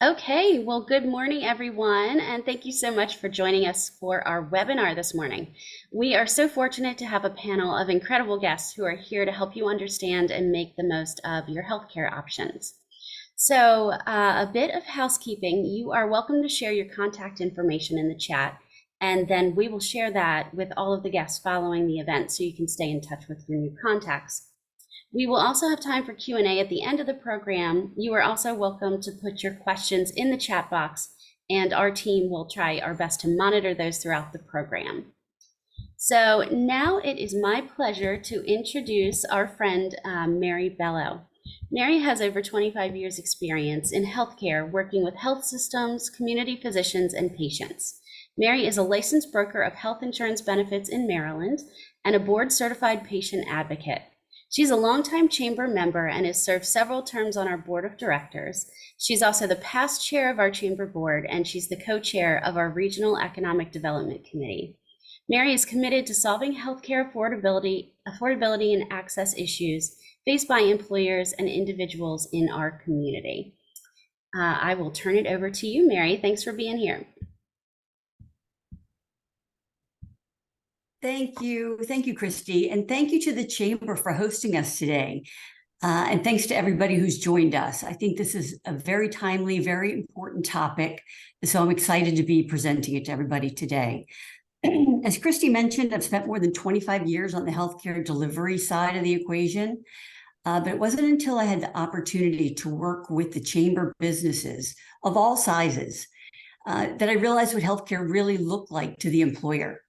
Okay, well, good morning, everyone, and thank you so much for joining us for our webinar this morning. We are so fortunate to have a panel of incredible guests who are here to help you understand and make the most of your healthcare options. So, a bit of housekeeping. You are welcome to share your contact information in the chat, and then we will share that with all of the guests following the event so you can stay in touch with your new contacts. We will also have time for Q&A at the end of the program. You are also welcome to put your questions in the chat box, and our team will try our best to monitor those throughout the program. So now it is my pleasure to introduce our friend, Mary Bello. Mary has over 25 years experience in healthcare, working with health systems, community physicians, and patients. Mary is a licensed broker of health insurance benefits in Maryland and a board-certified patient advocate. She's a longtime chamber member and has served several terms on our board of directors. She's also the past chair of our chamber board, and she's the co-chair of our Regional Economic Development Committee. Mary is committed to solving healthcare affordability and access issues faced by employers and individuals in our community. I will turn it over to you, Mary. Thanks for being here. Thank you, Christy, and thank you to the Chamber for hosting us today. And thanks to everybody who's joined us. I think this is a very timely, very important topic, so I'm excited to be presenting it to everybody today. As Christy mentioned, I've spent more than 25 years on the healthcare delivery side of the equation, but it wasn't until I had the opportunity to work with the Chamber businesses of all sizes that I realized what healthcare really looked like to the employer.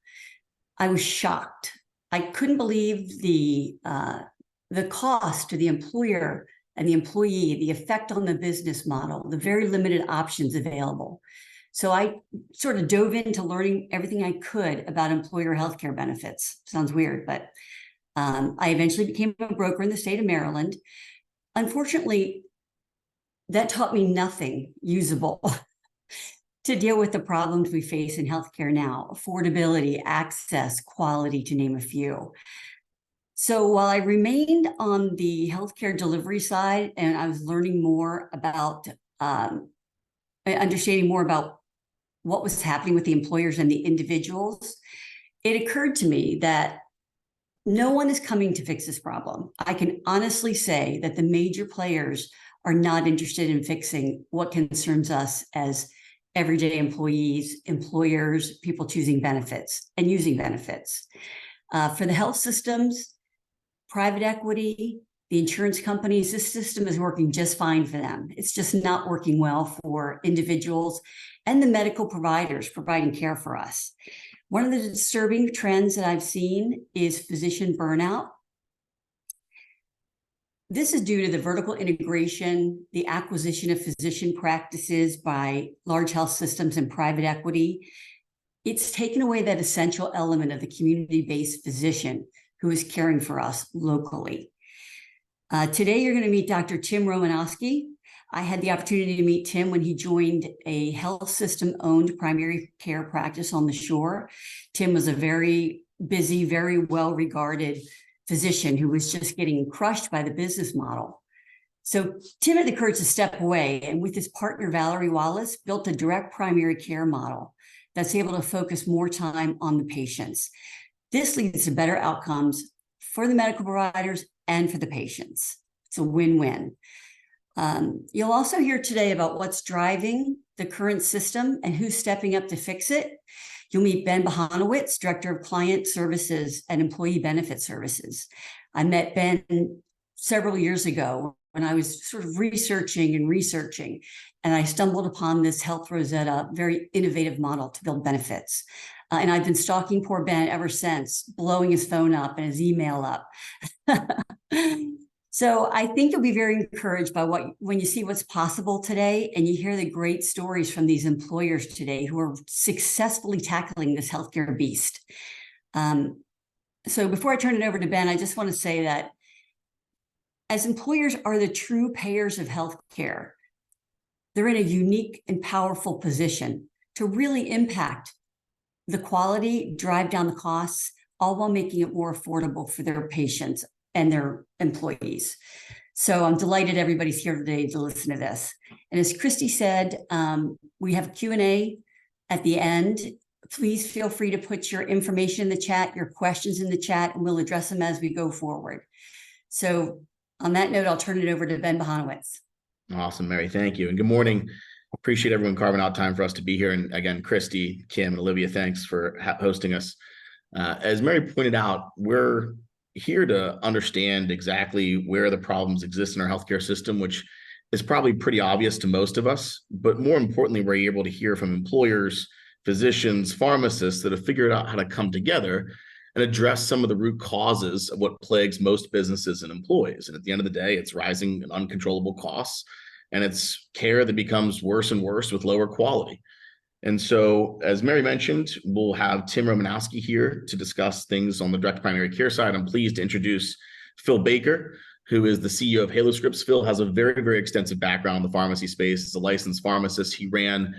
I was shocked. I couldn't believe the cost to the employer and the employee, the effect on the business model, the very limited options available. So I sort of dove into learning everything I could about employer healthcare benefits. Sounds weird, but I eventually became a broker in the state of Maryland. Unfortunately, that taught me nothing usable to deal with the problems we face in healthcare now: affordability, access, quality, to name a few. So while I remained on the healthcare delivery side and I was learning more about, understanding more about what was happening with the employers and the individuals, it occurred to me that no one is coming to fix this problem. I can honestly say that the major players are not interested in fixing what concerns us as everyday employees, employers, people choosing benefits and using benefits. For the health systems, private equity, the insurance companies, this system is working just fine for them. It's just not working well for individuals and the medical providers providing care for us. One of the disturbing trends that I've seen is physician burnout. This is due to the vertical integration, the acquisition of physician practices by large health systems and private equity. It's taken away that essential element of the community-based physician who is caring for us locally. Today, you're going to meet Dr. Tim Romanowski. I had the opportunity to meet Tim when he joined a health system-owned primary care practice on the shore. Tim was a very busy, very well-regarded physician who was just getting crushed by the business model. So Tim had the courage to step away, and with his partner, Valerie Wallace, built a direct primary care model that's able to focus more time on the patients. This leads to better outcomes for the medical providers and for the patients. It's a win-win. You'll also hear today about what's driving the current system and who's stepping up to fix it. You'll meet Ben Bahanowitz, Director of Client Services and Employee Benefit Services. I met Ben several years ago when I was sort of researching, and I stumbled upon this Health Rosetta, very innovative model to build benefits. And I've been stalking poor Ben ever since, blowing his phone up and his email up. So I think you'll be very encouraged by when you see what's possible today and you hear the great stories from these employers today who are successfully tackling this healthcare beast. So before I turn it over to Ben, I just want to say that as employers are the true payers of healthcare, they're in a unique and powerful position to really impact the quality, drive down the costs, all while making it more affordable for their patients and their employees. So I'm delighted everybody's here today to listen to this. And as Christy said, we have a Q&A at the end. Please feel free to put your information in the chat, your questions in the chat, and we'll address them as we go forward. So on that note, I'll turn it over to Ben Bohanowitz. Awesome, Mary. Thank you. And good morning. Appreciate everyone carving out time for us to be here. And again, Christy, Kim, and Olivia, thanks for hosting us. As Mary pointed out, we're here to understand exactly where the problems exist in our healthcare system, which is probably pretty obvious to most of us. But more importantly, we're able to hear from employers, physicians, pharmacists that have figured out how to come together and address some of the root causes of what plagues most businesses and employees. And at the end of the day, it's rising and uncontrollable costs, and it's care that becomes worse and worse with lower quality. And so, as Mary mentioned, we'll have Tim Romanowski here to discuss things on the direct primary care side. I'm pleased to introduce Phil Baker, who is the CEO of Halo Scripts. Phil has a very, very extensive background in the pharmacy space. As a licensed pharmacist, he ran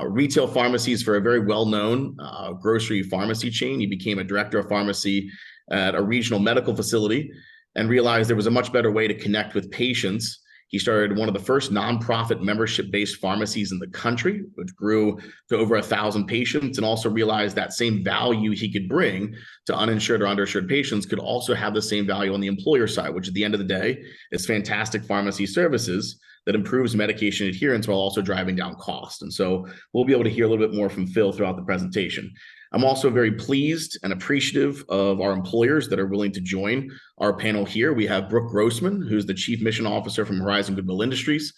retail pharmacies for a very well-known grocery pharmacy chain. He became a director of pharmacy at a regional medical facility and realized there was a much better way to connect with patients. He started one of the first nonprofit membership-based pharmacies in the country, which grew to over 1,000 patients, and also realized that same value he could bring to uninsured or underinsured patients could also have the same value on the employer side, which at the end of the day is fantastic pharmacy services that improves medication adherence while also driving down cost. And so we'll be able to hear a little bit more from Phil throughout the presentation. I'm also very pleased and appreciative of our employers that are willing to join our panel here. We have Brooke Grossman, who's the Chief Mission Officer from Horizon Goodwill Industries.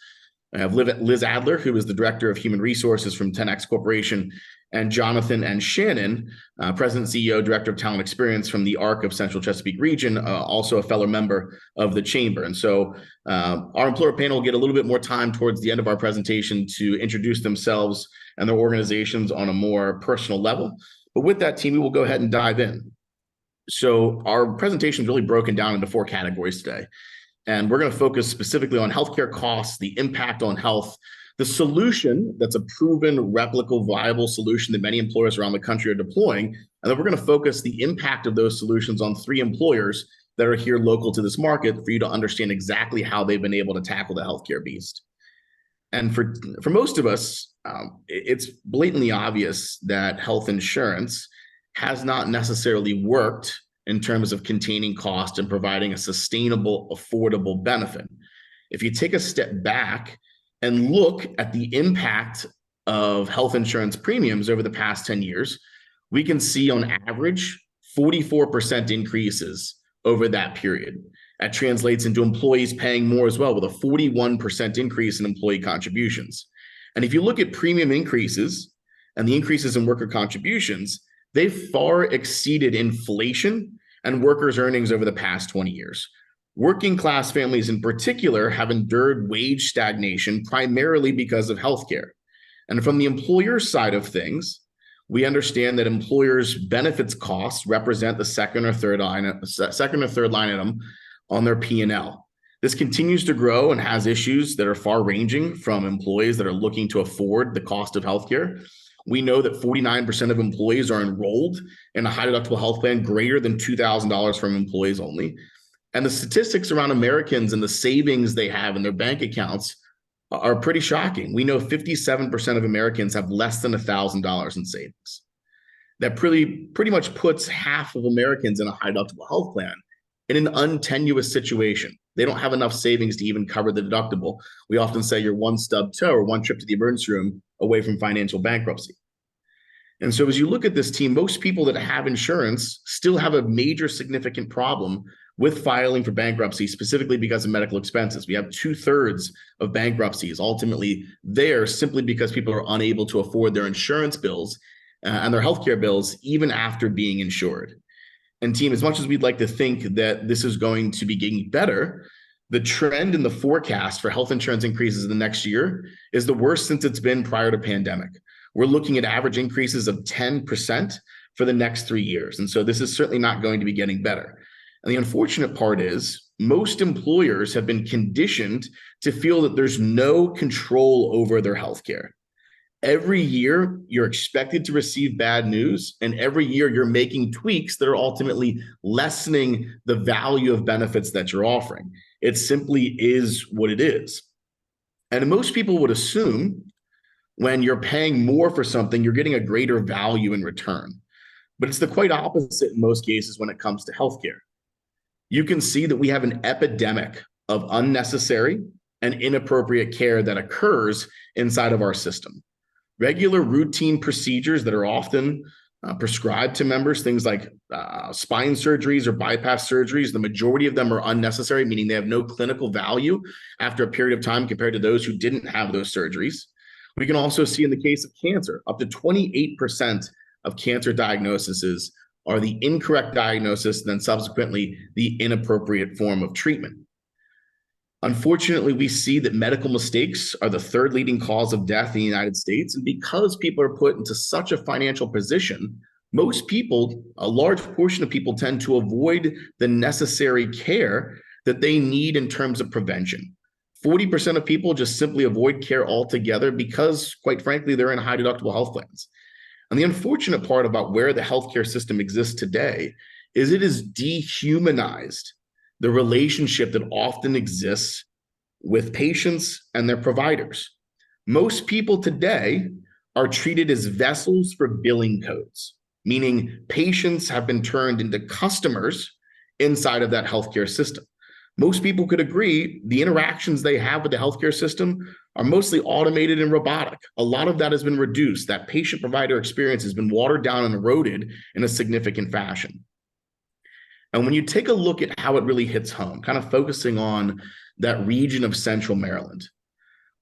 I have Liz Adler, who is the Director of Human Resources from 10X Corporation, and Jonathan and Shannon, President, CEO, Director of Talent Experience from the ARC of Central Chesapeake Region, also a fellow member of the Chamber. And so our employer panel will get a little bit more time towards the end of our presentation to introduce themselves and their organizations on a more personal level. But with that, team, we will go ahead and dive in. So our presentation is really broken down into 4 categories today. And we're going to focus specifically on healthcare costs, the impact on health, the solution that's a proven, replicable, viable solution that many employers around the country are deploying. And then we're going to focus the impact of those solutions on 3 employers that are here local to this market for you to understand exactly how they've been able to tackle the healthcare beast. And for most of us, it's blatantly obvious that health insurance has not necessarily worked in terms of containing cost and providing a sustainable, affordable benefit. If you take a step back and look at the impact of health insurance premiums over the past 10 years, we can see on average 44% increases over that period. That translates into employees paying more as well, with a 41% increase in employee contributions. And if you look at premium increases and the increases in worker contributions, they've far exceeded inflation and workers' earnings over the past 20 years. Working class families in particular have endured wage stagnation primarily because of healthcare. And from the employer side of things, we understand that employers' benefits costs represent the second or third line item on their P&L. This continues to grow and has issues that are far-ranging from employees that are looking to afford the cost of healthcare. We know that 49% of employees are enrolled in a high-deductible health plan greater than $2,000 from employees only. And the statistics around Americans and the savings they have in their bank accounts are pretty shocking. We know 57% of Americans have less than $1,000 in savings. That pretty much puts half of Americans in a high-deductible health plan in an untenuous situation. They don't have enough savings to even cover the deductible. We often say you're one stub toe or one trip to the emergency room away from financial bankruptcy. And so as you look at this team, most people that have insurance still have a major significant problem with filing for bankruptcy, specifically because of medical expenses. We have 2/3 of bankruptcies ultimately there simply because people are unable to afford their insurance bills and their healthcare bills even after being insured. And team, as much as we'd like to think that this is going to be getting better, the trend in the forecast for health insurance increases in the next year is the worst since it's been prior to pandemic. We're looking at average increases of 10% for the next 3 years. And so this is certainly not going to be getting better. And the unfortunate part is most employers have been conditioned to feel that there's no control over their healthcare. Every year, you're expected to receive bad news, and every year you're making tweaks that are ultimately lessening the value of benefits that you're offering. It simply is what it is. And most people would assume when you're paying more for something, you're getting a greater value in return. But it's the quite opposite in most cases when it comes to healthcare. You can see that we have an epidemic of unnecessary and inappropriate care that occurs inside of our system. Regular routine procedures that are often prescribed to members, things like spine surgeries or bypass surgeries, the majority of them are unnecessary, meaning they have no clinical value after a period of time compared to those who didn't have those surgeries. We can also see in the case of cancer, up to 28% of cancer diagnoses are the incorrect diagnosis, and then subsequently the inappropriate form of treatment. Unfortunately, we see that medical mistakes are the third leading cause of death in the United States. And because people are put into such a financial position, most people, a large portion of people, tend to avoid the necessary care that they need in terms of prevention. 40% of people just simply avoid care altogether because, quite frankly, they're in high deductible health plans. And the unfortunate part about where the healthcare system exists today is it has dehumanized the relationship that often exists with patients and their providers. Most people today are treated as vessels for billing codes, meaning patients have been turned into customers inside of that healthcare system. Most people could agree the interactions they have with the healthcare system are mostly automated and robotic. A lot of that has been reduced. That patient-provider experience has been watered down and eroded in a significant fashion. And when you take a look at how it really hits home, kind of focusing on that region of Central Maryland,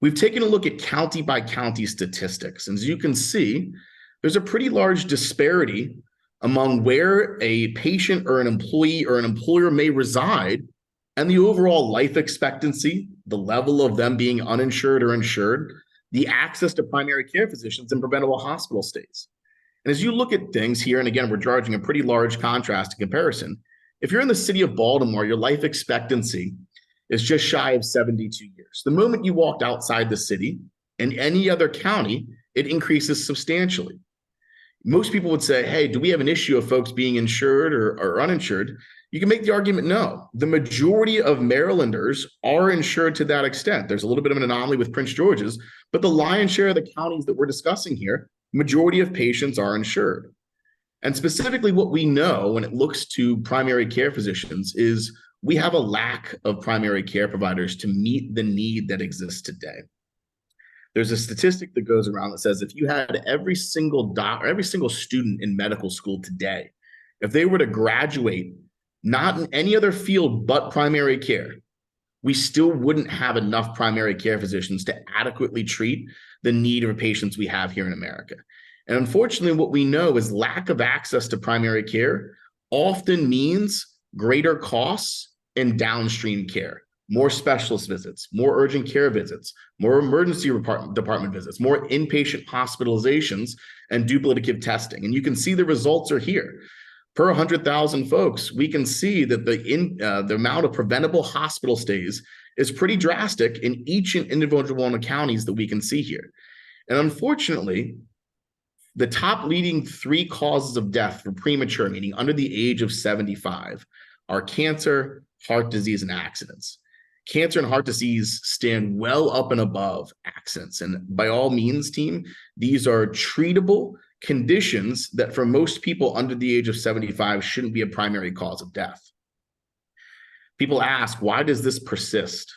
we've taken a look at county by county statistics. And as you can see, there's a pretty large disparity among where a patient or an employee or an employer may reside and the overall life expectancy, the level of them being uninsured or insured, the access to primary care physicians and preventable hospital stays. And as you look at things here, and again, we're drawing a pretty large contrast in comparison. If you're in the city of Baltimore, your life expectancy is just shy of 72 years. The moment you walked outside the city, in any other county, it increases substantially. Most people would say, hey, do we have an issue of folks being insured or uninsured? You can make the argument, no. The majority of Marylanders are insured to that extent. There's a little bit of an anomaly with Prince George's, but the lion's share of the counties that we're discussing here, majority of patients are insured. And specifically what we know when it looks to primary care physicians is we have a lack of primary care providers to meet the need that exists today. There's a statistic that goes around that says if you had every single student in medical school today, if they were to graduate not in any other field but primary care, we still wouldn't have enough primary care physicians to adequately treat the need of patients we have here in America. And unfortunately, what we know is lack of access to primary care often means greater costs and downstream care, more specialist visits, more urgent care visits, more emergency department visits, more inpatient hospitalizations, and duplicative testing. And you can see the results are here. Per 100,000 folks, we can see that the amount of preventable hospital stays is pretty drastic in each and individual one of the counties that we can see here. And unfortunately, the top leading 3 causes of death for premature, meaning under the age of 75, are cancer, heart disease, and accidents. Cancer and heart disease stand well up and above accidents. And by all means, team, these are treatable conditions that for most people under the age of 75 shouldn't be a primary cause of death. People ask, why does this persist?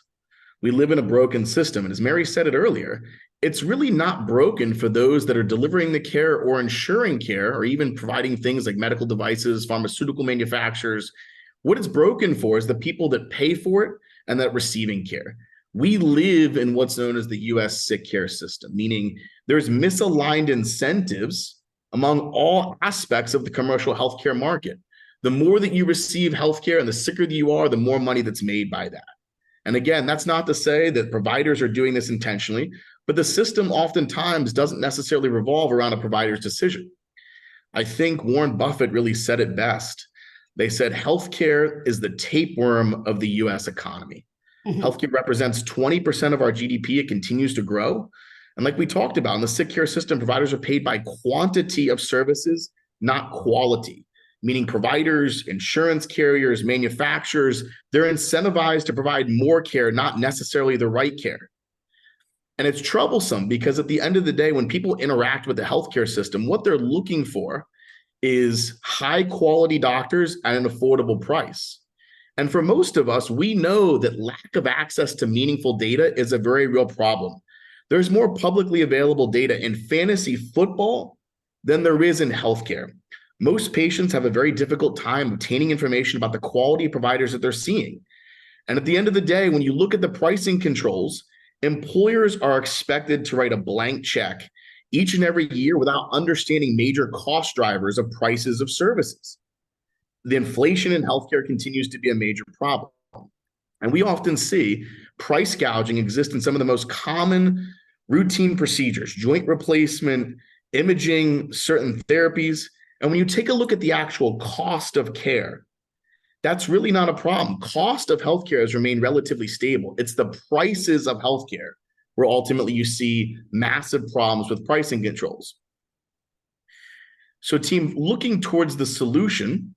We live in a broken system. And as Mary said it earlier, it's really not broken for those that are delivering the care or ensuring care or even providing things like medical devices, pharmaceutical manufacturers. What it's broken for is the people that pay for it and that receiving care. We live in what's known as the US sick care system, meaning there's misaligned incentives among all aspects of the commercial healthcare market. The more that you receive healthcare and the sicker that you are, the more money that's made by that. And again, that's not to say that providers are doing this intentionally, but the system oftentimes doesn't necessarily revolve around a provider's decision. I think Warren Buffett really said it best. They said healthcare is the tapeworm of the US economy. Mm-hmm. Healthcare represents 20% of our GDP. It continues to grow. And like we talked about in the sick care system, providers are paid by quantity of services, not quality, meaning providers, insurance carriers, manufacturers, they're incentivized to provide more care, not necessarily the right care. And it's troublesome because at the end of the day, when people interact with the healthcare system, what they're looking for is high quality doctors at an affordable price. And for most of us, we know that lack of access to meaningful data is a very real problem. There's more publicly available data in fantasy football than there is in healthcare. Most patients have a very difficult time obtaining information about the quality providers that they're seeing. And at the end of the day, when you look at the pricing controls, employers are expected to write a blank check each and every year without understanding major cost drivers of prices of services. The inflation in healthcare continues to be a major problem. And we often see price gouging exist in some of the most common routine procedures, joint replacement, imaging, certain therapies. And when you take a look at the actual cost of care, that's really not a problem. Cost of healthcare has remained relatively stable. It's the prices of healthcare where ultimately you see massive problems with pricing controls. So team, looking towards the solution,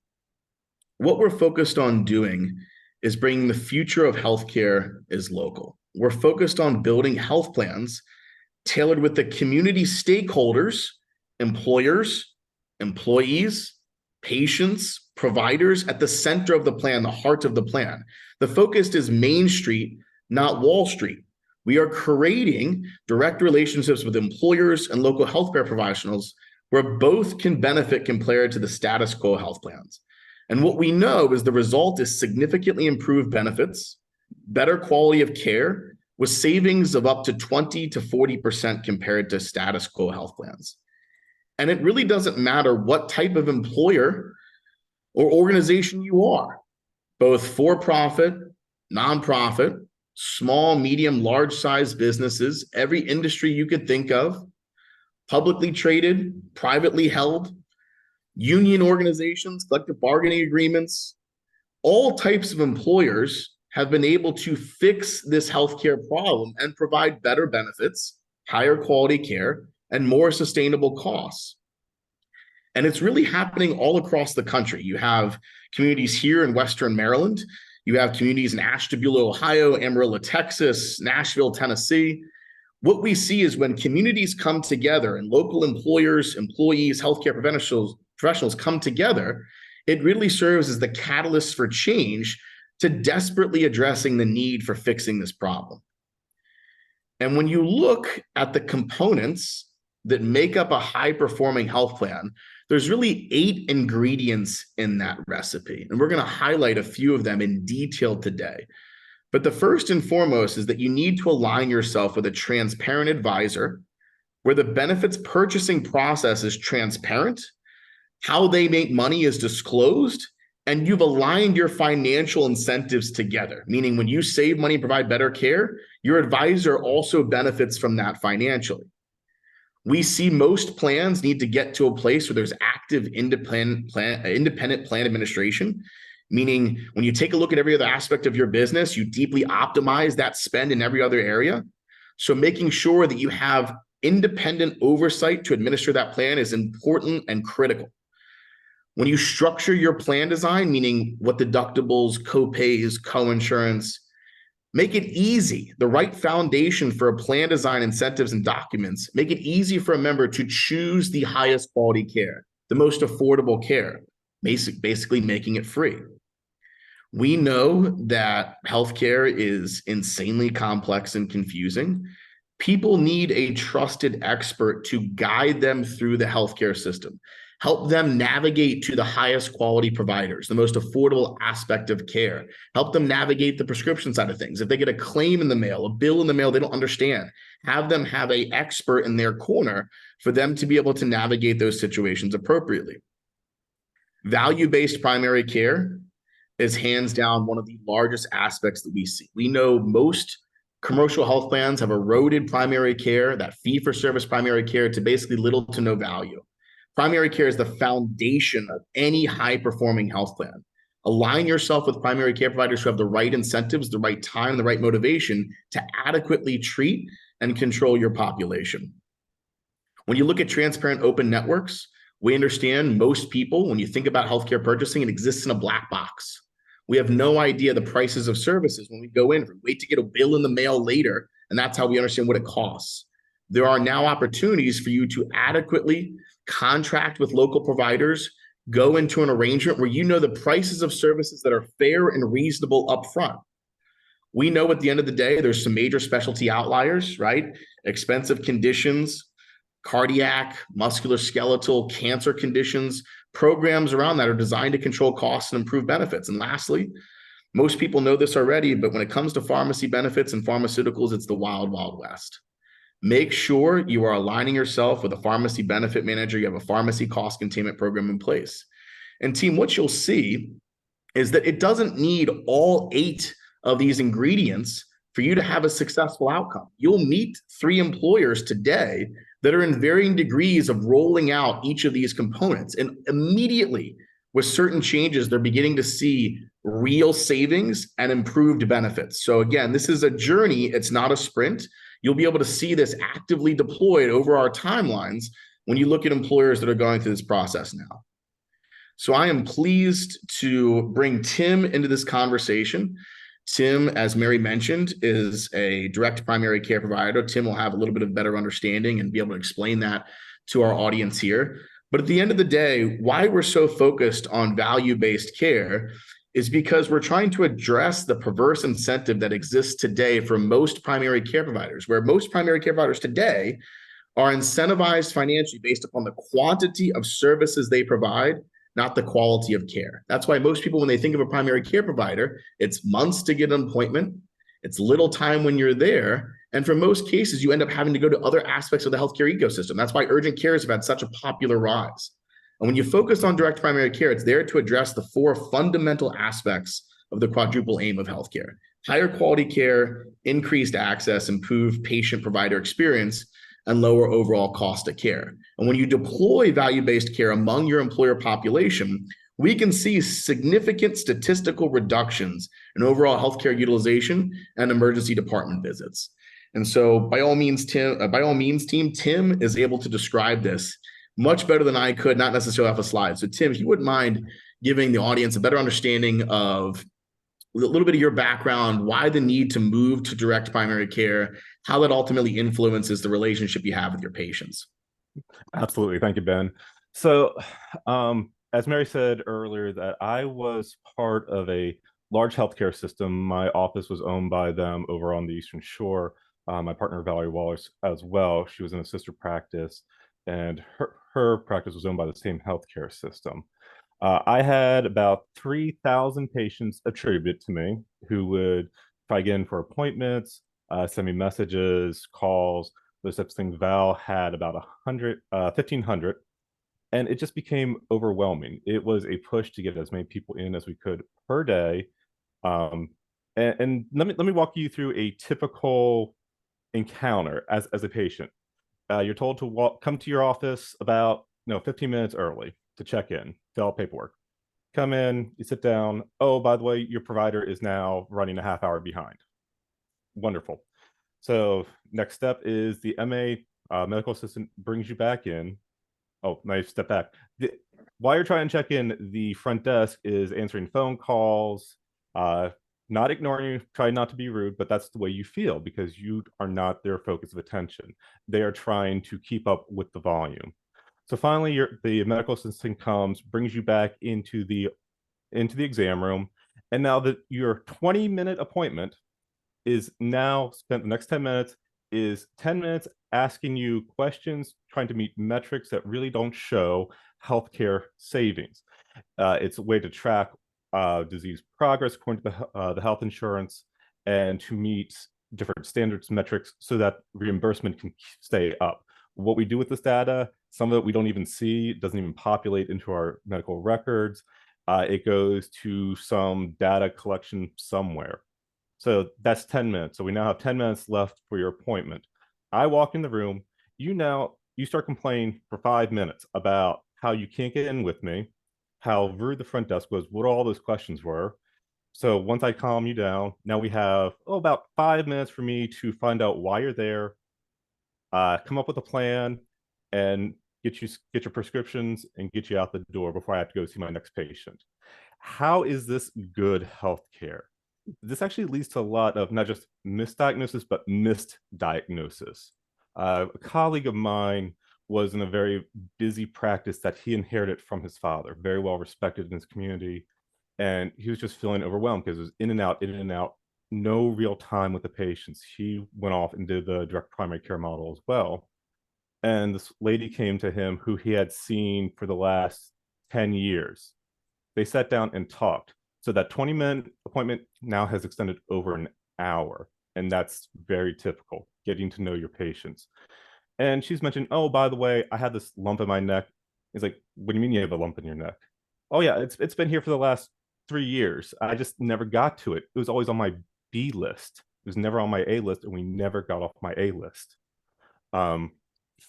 what we're focused on doing is bringing the future of healthcare is local. We're focused on building health plans tailored with the community stakeholders, employers, employees, patients, providers at the center of the plan, the heart of the plan. The focus is Main Street, not Wall Street. We are creating direct relationships with employers and local healthcare professionals where both can benefit compared to the status quo health plans. And what we know is the result is significantly improved benefits, better quality of care, with savings of up to 20 to 40% compared to status quo health plans. And it really doesn't matter what type of employer or organization you are, both for-profit, nonprofit, small, medium, large-sized businesses, every industry you could think of, publicly traded, privately held, union organizations, collective bargaining agreements, all types of employers have been able to fix this healthcare problem and provide better benefits, higher quality care, and more sustainable costs. And it's really happening all across the country. You have communities here in Western Maryland. You have communities in Ashtabula, Ohio, Amarillo, Texas, Nashville, Tennessee. What we see is when communities come together and local employers, employees, healthcare professionals come together, it really serves as the catalyst for change to desperately addressing the need for fixing this problem. And when you look at the components that make up a high-performing health plan, there's really 8 ingredients in that recipe. And we're going to highlight a few of them in detail today. But the first and foremost is that you need to align yourself with a transparent advisor where the benefits purchasing process is transparent, how they make money is disclosed, and you've aligned your financial incentives together, meaning when you save money and provide better care, your advisor also benefits from that financially. We see most plans need to get to a place where there's active independent plan administration, meaning when you take a look at every other aspect of your business, you deeply optimize that spend in every other area. So making sure that you have independent oversight to administer that plan is important and critical. When you structure your plan design, meaning what deductibles, co-pays, co-insurance, make it easy, the right foundation for a plan design, incentives, and documents. Make it easy for a member to choose the highest quality care, the most affordable care, basically making it free. We know that healthcare is insanely complex and confusing. People need a trusted expert to guide them through the healthcare system, help them navigate to the highest quality providers, the most affordable aspect of care, help them navigate the prescription side of things. If they get a claim in the mail, a bill in the mail they don't understand, have them have an expert in their corner for them to be able to navigate those situations appropriately. Value-based primary care is hands down one of the largest aspects that we see. We know most commercial health plans have eroded primary care, that fee-for-service primary care, to basically little to no value. Primary care is the foundation of any high-performing health plan. Align yourself with primary care providers who have the right incentives, the right time, the right motivation to adequately treat and control your population. When you look at transparent open networks, we understand most people, when you think about healthcare purchasing, it exists in a black box. We have no idea the prices of services when we go in. We wait to get a bill in the mail later, and that's how we understand what it costs. There are now opportunities for you to adequately contract with local providers, go into an arrangement where you know the prices of services that are fair and reasonable upfront. We know at the end of the day, there's some major specialty outliers, right? Expensive conditions, cardiac, musculoskeletal, cancer conditions, programs around that are designed to control costs and improve benefits. And lastly, most people know this already, but when it comes to pharmacy benefits and pharmaceuticals, it's the wild, wild west. Make sure you are aligning yourself with a pharmacy benefit manager. You have a pharmacy cost containment program in place. And team, what you'll see is that it doesn't need all 8 of these ingredients for you to have a successful outcome. You'll meet 3 employers today that are in varying degrees of rolling out each of these components. And immediately, with certain changes, they're beginning to see real savings and improved benefits. So again, this is a journey. It's not a sprint. You'll be able to see this actively deployed over our timelines when you look at employers that are going through this process now. So I am pleased to bring Tim into this conversation. Tim, as Mary mentioned, is a direct primary care provider. Tim will have a little bit of better understanding and be able to explain that to our audience here. But at the end of the day, why we're so focused on value-based care is because we're trying to address the perverse incentive that exists today for most primary care providers, where most primary care providers today are incentivized financially based upon the quantity of services they provide, not the quality of care. That's why most people, when they think of a primary care provider, it's months to get an appointment. It's little time when you're there. And for most cases, you end up having to go to other aspects of the healthcare ecosystem. That's why urgent cares have had such a popular rise. And when you focus on direct primary care, it's there to address the 4 fundamental aspects of the quadruple aim of healthcare: higher quality care, increased access, improved patient provider experience, and lower overall cost of care. And when you deploy value-based care among your employer population, we can see significant statistical reductions in overall healthcare utilization and emergency department visits. And so by all means, team, Tim is able to describe this much better than I could, not necessarily off a slide. So Tim, if you wouldn't mind giving the audience a better understanding of a little bit of your background, why the need to move to direct primary care, how that ultimately influences the relationship you have with your patients. Absolutely. Thank you, Ben. So as Mary said earlier, that I was part of a large healthcare system. My office was owned by them over on the Eastern Shore. My partner, Valerie Wallace, as well. She was in a sister practice, and her practice was owned by the same healthcare system. I had about 3,000 patients attributed to me who would try again for appointments, send me messages, calls, those types of things. Val had about 1,500, and it just became overwhelming. It was a push to get as many people in as we could per day. And let me walk you through a typical encounter as a patient. You're told to come to your office about 15 minutes early to check in, fill out paperwork. Come in, you sit down. Oh, by the way, your provider is now running a half hour behind. Wonderful. So next step is the MA medical assistant brings you back in. Oh, nice, step back. While you're trying to check in, the front desk is answering phone calls, not ignoring you, trying not to be rude, but that's the way you feel because you are not their focus of attention. They are trying to keep up with the volume. So finally, the medical assistant comes, brings you back into the exam room, and now that your 20-minute appointment is now spent, the next 10 minutes is 10 minutes asking you questions, trying to meet metrics that really don't show healthcare savings. It's a way to track disease progress according to the health insurance and to meet different standards metrics so that reimbursement can stay up. What we do with this data, some of it we don't even see, it doesn't even populate into our medical records. It goes to some data collection somewhere. So that's 10 minutes. So we now have 10 minutes left for your appointment. I walk in the room, you start complaining for 5 minutes about how you can't get in with me, how rude the front desk was, what all those questions were. So once I calm you down, now we have about 5 minutes for me to find out why you're there, come up with a plan, and get your prescriptions and get you out the door before I have to go see my next patient. How is this good healthcare? This actually leads to a lot of not just misdiagnosis, but missed diagnosis. A colleague of mine was in a very busy practice that he inherited from his father, very well respected in his community. And he was just feeling overwhelmed because it was in and out, no real time with the patients. He went off and did the direct primary care model as well. And this lady came to him who he had seen for the last 10 years. They sat down and talked. So that 20-minute appointment now has extended over an hour. And that's very typical, getting to know your patients. And she's mentioned, oh, by the way, I had this lump in my neck. He's like, what do you mean you have a lump in your neck? Oh, yeah, it's been here for the last 3 years. I just never got to it. It was always on my B list. It was never on my A list, and we never got off my A list. Um,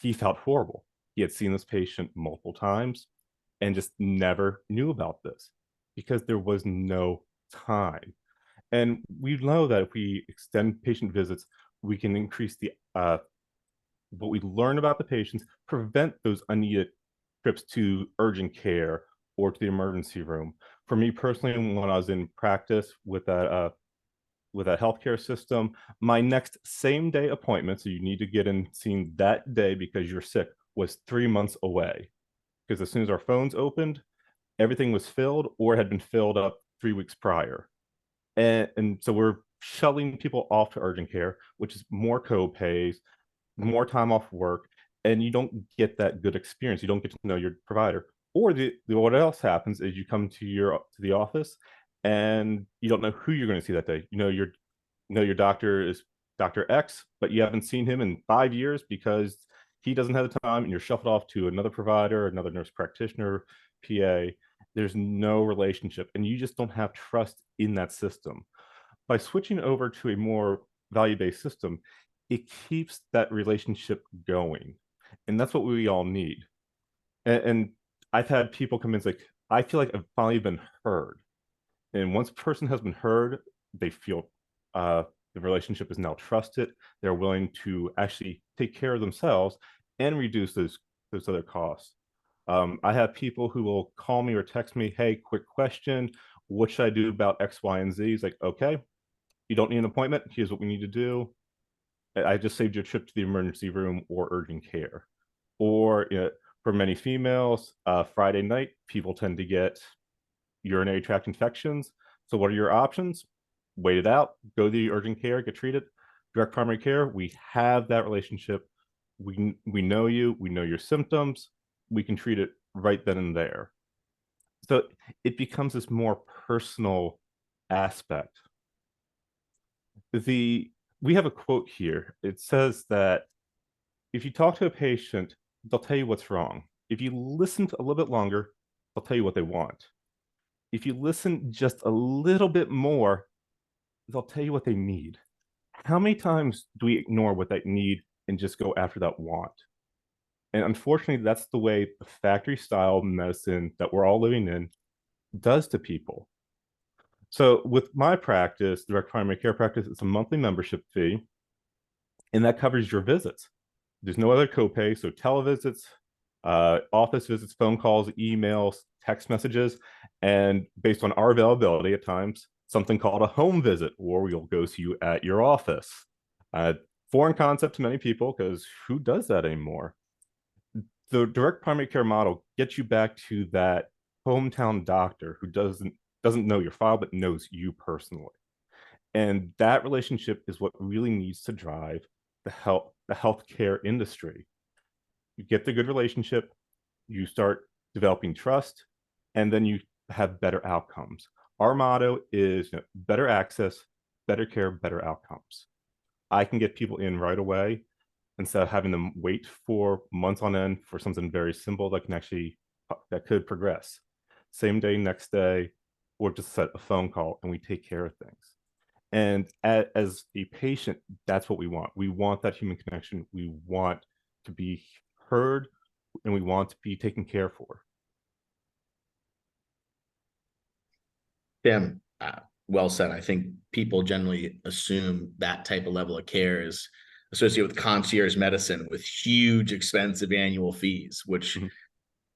he felt horrible. He had seen this patient multiple times and just never knew about this because there was no time. And we know that if we extend patient visits, we can increase the what we learn about the patients, prevent those unneeded trips to urgent care or to the emergency room. For me personally, when I was in practice with that healthcare system, my next same day appointment, so you need to get in seen that day because you're sick, was 3 months away. Because as soon as our phones opened, everything was filled or had been filled up 3 weeks prior. And so we're shuttling people off to urgent care, which is more co-pays, more time off work, and you don't get that good experience. You don't get to know your provider. Or what else happens is you come to the office and you don't know who you're going to see that day. Your doctor is Dr. X, but you haven't seen him in 5 years because he doesn't have the time, and you're shuffled off to another provider, another nurse practitioner, PA. There's no relationship, and you just don't have trust in that system. By switching over to a more value-based system, it keeps that relationship going. And that's what we all need. And I've had people come in and say, I feel like I've finally been heard. And once a person has been heard, they feel the relationship is now trusted. They're willing to actually take care of themselves and reduce those other costs. I have people who will call me or text me, hey, quick question. What should I do about X, Y, and Z? It's like, okay, you don't need an appointment. Here's what we need to do. I just saved your trip to the emergency room or urgent care. Or for many females, Friday night, people tend to get urinary tract infections. So what are your options? Wait it out, go to the urgent care, get treated. Direct primary care, we have that relationship. We know you, we know your symptoms. We can treat it right then and there. So it becomes this more personal aspect. We have a quote here. It says that if you talk to a patient, they'll tell you what's wrong. If you listen a little bit longer, they'll tell you what they want. If you listen just a little bit more, they'll tell you what they need. How many times do we ignore what they need and just go after that want? And unfortunately, that's the way the factory style medicine that we're all living in does to people. So with my practice, direct primary care practice, it's a monthly membership fee, and that covers your visits. There's no other copay, so televisits, office visits, phone calls, emails, text messages, and based on our availability at times, something called a home visit, or we'll go see you at your office. Foreign concept to many people because who does that anymore? The direct primary care model gets you back to that hometown doctor who doesn't know your file but knows you personally. And that relationship is what really needs to drive the healthcare industry. You get the good relationship, you start developing trust, and then you have better outcomes. Our motto is better access, better care, better outcomes. I can get people in right away instead of having them wait for months on end for something very simple that could progress. Same day, next day, or just set a phone call and we take care of things. And as a patient, that's what we want. We want that human connection. We want to be heard and we want to be taken care for. Well said. I think people generally assume that type of level of care is associated with concierge medicine with huge expensive annual fees, which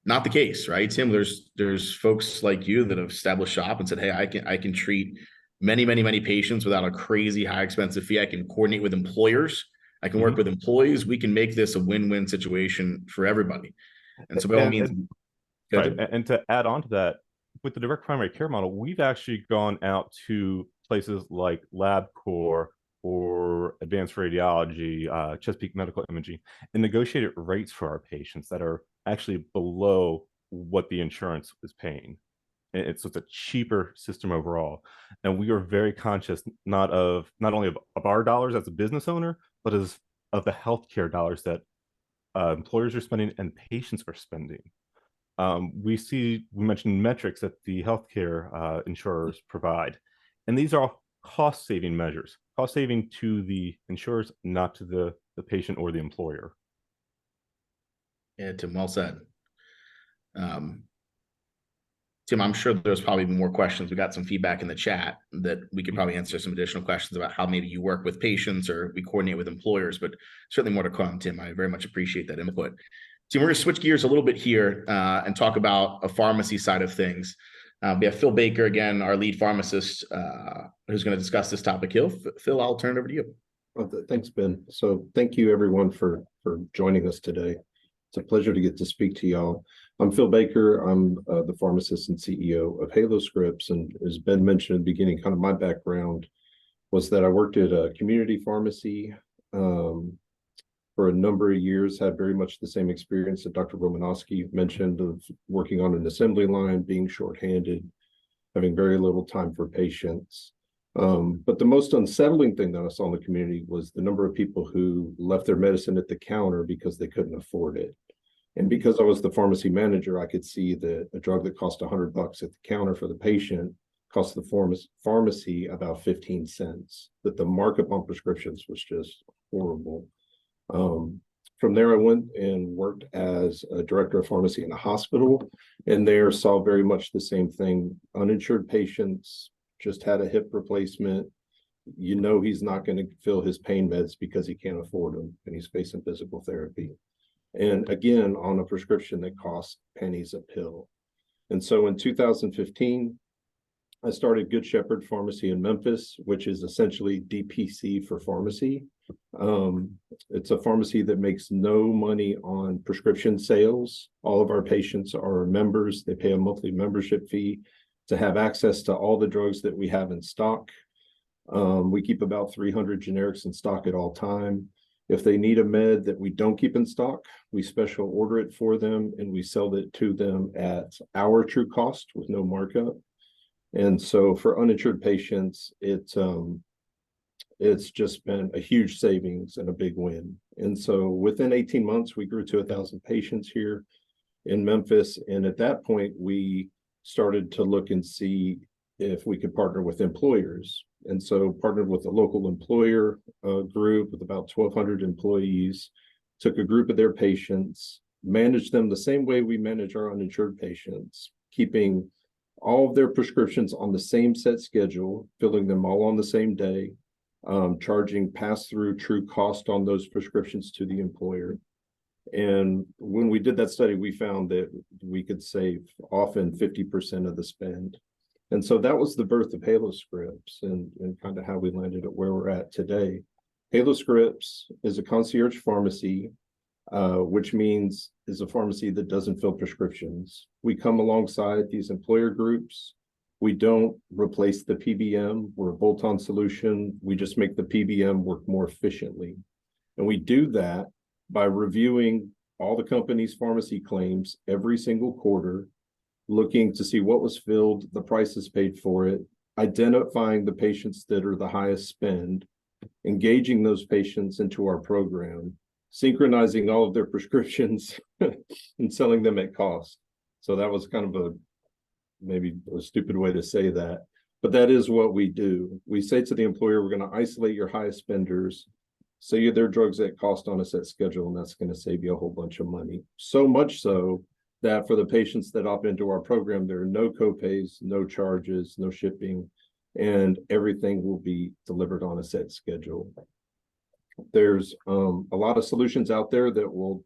not the case, right, Tim? There's folks like you that have established shop and said, hey, I can treat many patients without a crazy high expensive fee. I can coordinate with employers. I can work with employees. We can make this a win-win situation for everybody. And so by all means, and to add on to that, with the direct primary care model, we've actually gone out to places like LabCorp or advanced radiology, Chesapeake Medical Imaging, and negotiated rates for our patients that are actually below what the insurance is paying. And it's a cheaper system overall. And we are very conscious not only of our dollars as a business owner, but of the healthcare dollars that employers are spending and patients are spending. We mentioned metrics that the healthcare insurers provide, and these are all cost-saving measures, cost-saving to the insurers, not to the patient or the employer. Yeah, Tim, well said. Tim, I'm sure there's probably more questions. We got some feedback in the chat that we could probably answer some additional questions about how maybe you work with patients or we coordinate with employers, but certainly more to come, Tim. I very much appreciate that input. Tim, we're going to switch gears a little bit here and talk about a pharmacy side of things. We have Phil Baker, again, our lead pharmacist, who's going to discuss this topic. Phil, I'll turn it over to you. Well, thanks, Ben. So thank you, everyone, for joining us today. It's a pleasure to get to speak to y'all. I'm Phil Baker. I'm the pharmacist and CEO of Halo Scripts. And as Ben mentioned in the beginning, kind of my background was that I worked at a community pharmacy for a number of years, had very much the same experience that Dr. Romanowski mentioned of working on an assembly line, being shorthanded, having very little time for patients. But the most unsettling thing that I saw in the community was the number of people who left their medicine at the counter because they couldn't afford it. And because I was the pharmacy manager, I could see that a drug that cost $100 at the counter for the patient cost the pharmacy about 15 cents, that the markup on prescriptions was just horrible. From there, I went and worked as a director of pharmacy in a hospital, and there saw very much the same thing. Uninsured patients, just had a hip replacement. You know he's not going to fill his pain meds because he can't afford them, and he's facing physical therapy. And again, on a prescription that costs pennies a pill. And so in 2015, I started Good Shepherd Pharmacy in Memphis, which is essentially DPC for pharmacy. It's a pharmacy that makes no money on prescription sales. All of our patients are members. They pay a monthly membership fee to have access to all the drugs that we have in stock. We keep about 300 generics in stock at all time. If they need a med that we don't keep in stock, we special order it for them and we sell it to them at our true cost with no markup. And so for uninsured patients, it's just been a huge savings and a big win. And so within 18 months, we grew to 1,000 patients here in Memphis. And at that point, we started to look and see if we could partner with employers. And so partnered with a local employer group with about 1,200 employees, took a group of their patients, managed them the same way we manage our uninsured patients, keeping all of their prescriptions on the same set schedule, filling them all on the same day, charging pass-through true cost on those prescriptions to the employer. And when we did that study, we found that we could save often 50% of the spend. And so that was the birth of Halo Scripts and kind of how we landed at where we're at today. Halo Scripts is a concierge pharmacy, which means is a pharmacy that doesn't fill prescriptions. We come alongside these employer groups. We don't replace the PBM. We're a bolt-on solution. We just make the PBM work more efficiently. And we do that by reviewing all the company's pharmacy claims every single quarter, looking to see what was filled, the prices paid for it, identifying the patients that are the highest spend, engaging those patients into our program, synchronizing all of their prescriptions and selling them at cost. So that was kind of maybe a stupid way to say that, but that is what we do. We say to the employer, we're going to isolate your highest spenders, sell you their drugs at cost on a set schedule, and that's going to save you a whole bunch of money. So much so that for the patients that opt into our program, there are no copays, no charges, no shipping, and everything will be delivered on a set schedule. There's a lot of solutions out there that will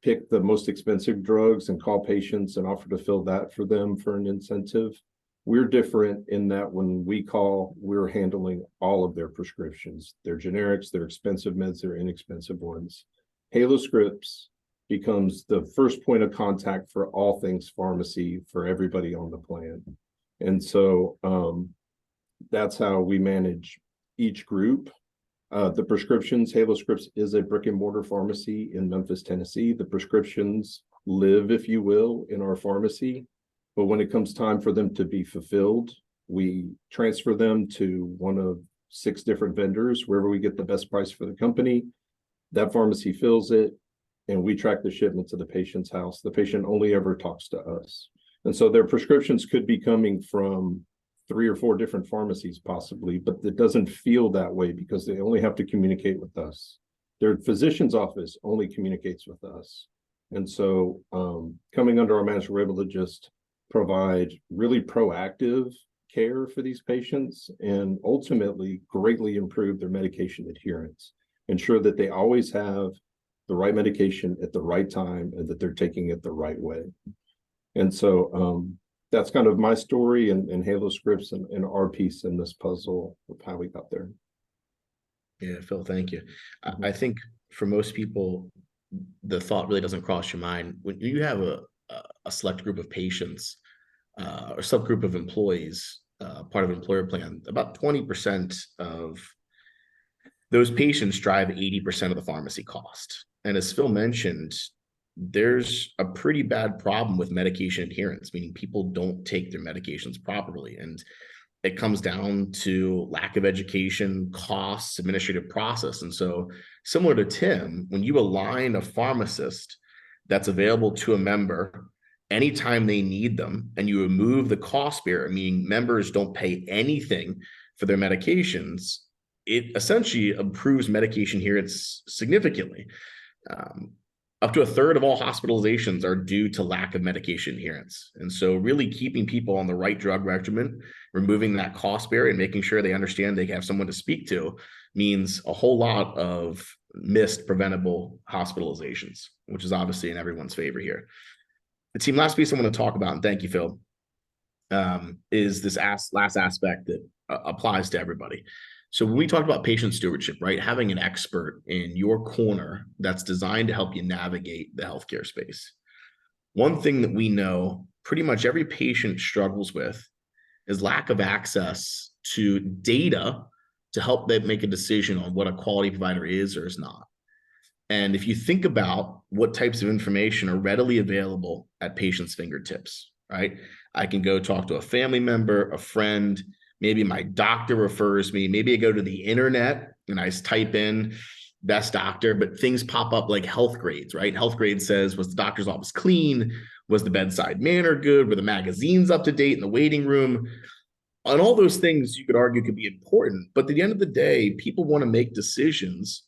pick the most expensive drugs and call patients and offer to fill that for them for an incentive. We're different in that when we call, we're handling all of their prescriptions, their generics, their expensive meds, their inexpensive ones. Halo Scripts becomes the first point of contact for all things pharmacy for everybody on the plan. And so that's how we manage each group. The prescriptions, Halo Scripts is a brick and mortar pharmacy in Memphis, Tennessee. The prescriptions live, if you will, in our pharmacy. But when it comes time for them to be fulfilled, we transfer them to one of 6 different vendors, wherever we get the best price for the company. That pharmacy fills it, and we track the shipment to the patient's house. The patient only ever talks to us. And so their prescriptions could be coming from 3 or 4 different pharmacies possibly, but it doesn't feel that way because they only have to communicate with us. Their physician's office only communicates with us. And so coming under our management, we're able to just provide really proactive care for these patients and ultimately greatly improve their medication adherence, ensure that they always have the right medication at the right time and that they're taking it the right way. And so that's kind of my story and Halo Scripts and our piece in this puzzle of how we got there. Yeah, Phil, thank you. I think for most people, the thought really doesn't cross your mind. When you have a select group of patients or subgroup of employees, part of an employer plan, about 20% of those patients drive 80% of the pharmacy cost. And as Phil mentioned, there's a pretty bad problem with medication adherence, meaning people don't take their medications properly. And it comes down to lack of education, costs, administrative process. And so similar to Tim, when you align a pharmacist that's available to a member anytime they need them, and you remove the cost barrier, meaning members don't pay anything for their medications, it essentially improves medication adherence significantly. Up to a third of all hospitalizations are due to lack of medication adherence. And so really keeping people on the right drug regimen, removing that cost barrier and making sure they understand they have someone to speak to means a whole lot of missed preventable hospitalizations, which is obviously in everyone's favor here. The team last piece I want to talk about, and thank you, Phil, is this last aspect that applies to everybody. So when we talk about patient stewardship, right, having an expert in your corner that's designed to help you navigate the healthcare space. One thing that we know pretty much every patient struggles with is lack of access to data to help them make a decision on what a quality provider is or is not. And if you think about what types of information are readily available at patients' fingertips, right? I can go talk to a family member, a friend, maybe my doctor refers me, maybe I go to the internet and I type in best doctor, but things pop up like health grades, right? Health grade says, was the doctor's office clean? Was the bedside manner good? Were the magazines up to date in the waiting room? And all those things you could argue could be important, but at the end of the day, people want to make decisions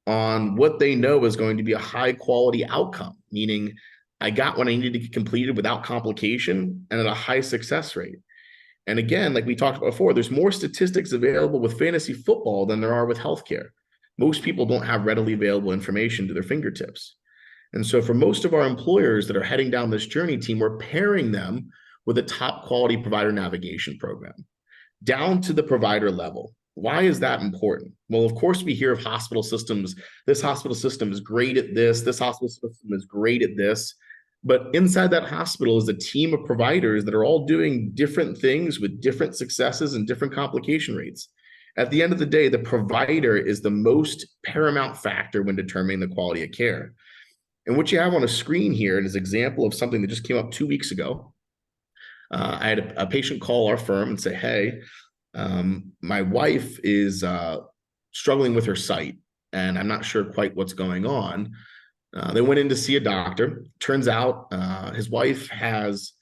on what they know is going to be a high quality outcome, meaning I got what I needed to get completed without complication and at a high success rate. And again, like we talked about before, there's more statistics available with fantasy football than there are with healthcare. Most people don't have readily available information to their fingertips. And so for most of our employers that are heading down this journey, team, we're pairing them with a top quality provider navigation program down to the provider level. Why is that important? Well, of course, we hear of hospital systems. This hospital system is great at this. This hospital system is great at this. But inside that hospital is a team of providers that are all doing different things with different successes and different complication rates. At the end of the day, the provider is the most paramount factor when determining the quality of care. And what you have on a screen here is an example of something that just came up 2 weeks ago. I had a patient call our firm and say, hey, my wife is struggling with her sight, and I'm not sure quite what's going on. They went in to see a doctor. Turns out his wife has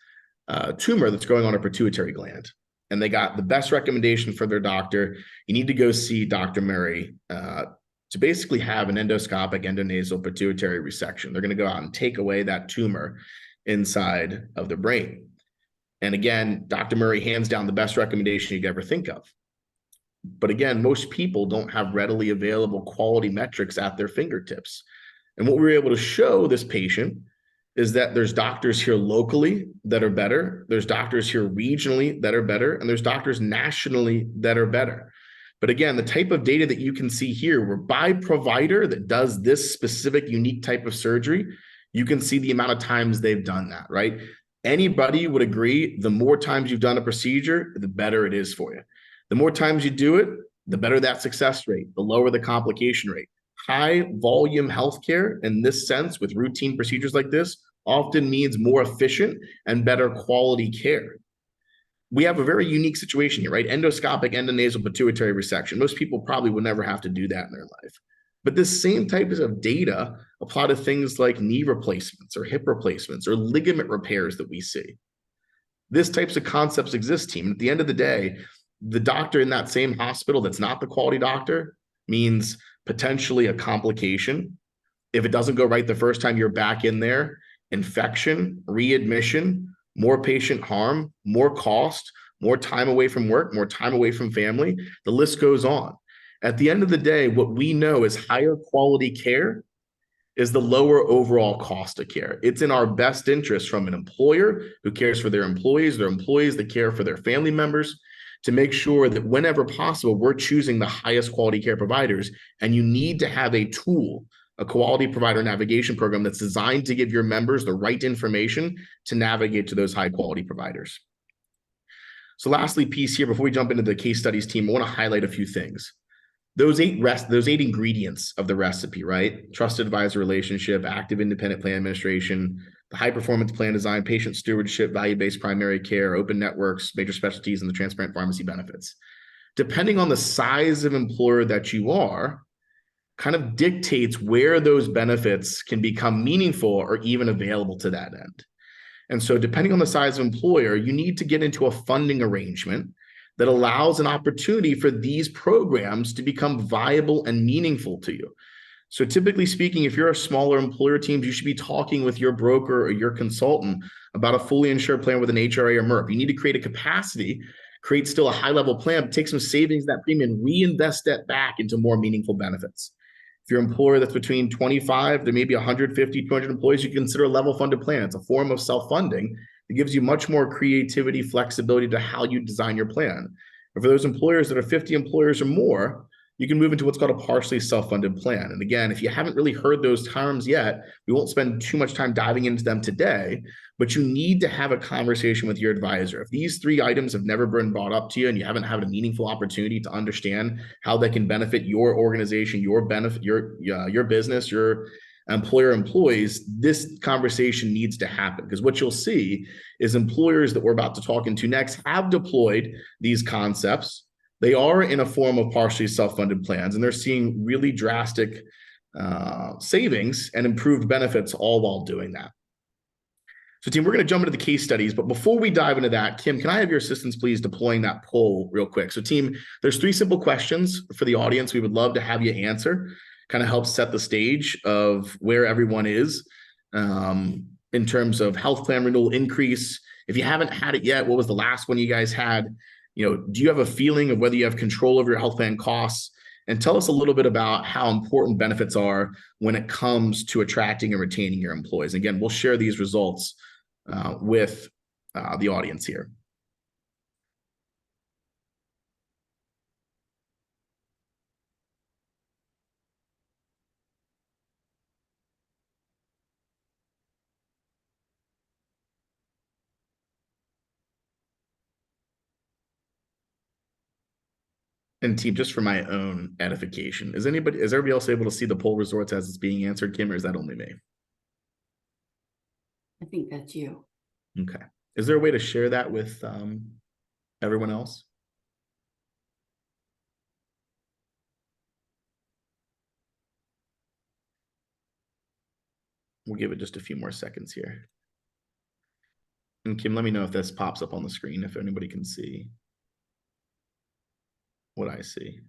a tumor that's growing on her pituitary gland. And they got the best recommendation for their doctor. You need to go see Dr. Murray to basically have an endoscopic endonasal pituitary resection. They're going to go out and take away that tumor inside of the brain. And again, Dr. Murray hands down the best recommendation you could ever think of. But again, most people don't have readily available quality metrics at their fingertips. And what we were able to show this patient is that there's doctors here locally that are better, there's doctors here regionally that are better, and there's doctors nationally that are better. But again, the type of data that you can see here, where by provider that does this specific unique type of surgery, you can see the amount of times they've done that, right? Anybody would agree, the more times you've done a procedure, the better it is for you. The more times you do it, the better that success rate, the lower the complication rate. High volume healthcare in this sense with routine procedures like this often means more efficient and better quality care. We have a very unique situation here, right? Endoscopic endonasal pituitary resection. Most people probably would never have to do that in their life. But this same type of data apply to things like knee replacements or hip replacements or ligament repairs that we see. This types of concepts exist, team. At the end of the day, the doctor in that same hospital that's not the quality doctor means potentially a complication. If it doesn't go right the first time you're back in there, infection, readmission, more patient harm, more cost, more time away from work, more time away from family. The list goes on. At the end of the day, what we know is higher quality care is the lower overall cost of care. It's in our best interest from an employer who cares for their employees that care for their family members, to make sure that whenever possible, we're choosing the highest quality care providers. And you need to have a tool, a quality provider navigation program that's designed to give your members the right information to navigate to those high quality providers. So lastly, piece here, before we jump into the case studies, team, I want to highlight a few things. Those eight ingredients of the recipe, right? Trusted advisor relationship, active independent plan administration, the high performance plan design, patient stewardship, value-based primary care, open networks, major specialties, and the transparent pharmacy benefits. Depending on the size of employer that you are, kind of dictates where those benefits can become meaningful or even available to that end. And so depending on the size of employer, you need to get into a funding arrangement that allows an opportunity for these programs to become viable and meaningful to you. So typically speaking, if you're a smaller employer team, you should be talking with your broker or your consultant about a fully insured plan with an HRA or MERP. You need to create a capacity, create still a high level plan, take some savings, that premium, reinvest that back into more meaningful benefits. If you're an employer that's between 25 to maybe 150, 200 employees, you consider a level funded plan. It's a form of self-funding. It gives you much more creativity, flexibility to how you design your plan. And for those employers that are 50 employers or more, you can move into what's called a partially self-funded plan. And again, if you haven't really heard those terms yet, we won't spend too much time diving into them today, but you need to have a conversation with your advisor. If these three items have never been brought up to you and you haven't had a meaningful opportunity to understand how they can benefit your organization, your business, your employer employees, this conversation needs to happen, because what you'll see is employers that we're about to talk into next have deployed these concepts. They are in a form of partially self-funded plans, and they're seeing really drastic savings and improved benefits all while doing that. So team, we're going to jump into the case studies, but before we dive into that, Kim, can I have your assistance please deploying that poll real quick? So team, there's 3 simple questions for the audience we would love to have you answer. Kind of helps set the stage of where everyone is in terms of health plan renewal increase. If you haven't had it yet, what was the last one you guys had? Do you have a feeling of whether you have control over your health plan costs? And tell us a little bit about how important benefits are when it comes to attracting and retaining your employees. Again, we'll share these results with the audience here. And team, just for my own edification, is everybody else able to see the poll results as it's being answered, Kim, or is that only me? I think that's you. Okay. Is there a way to share that with everyone else? We'll give it just a few more seconds here. And Kim, let me know if this pops up on the screen, if anybody can see what I see.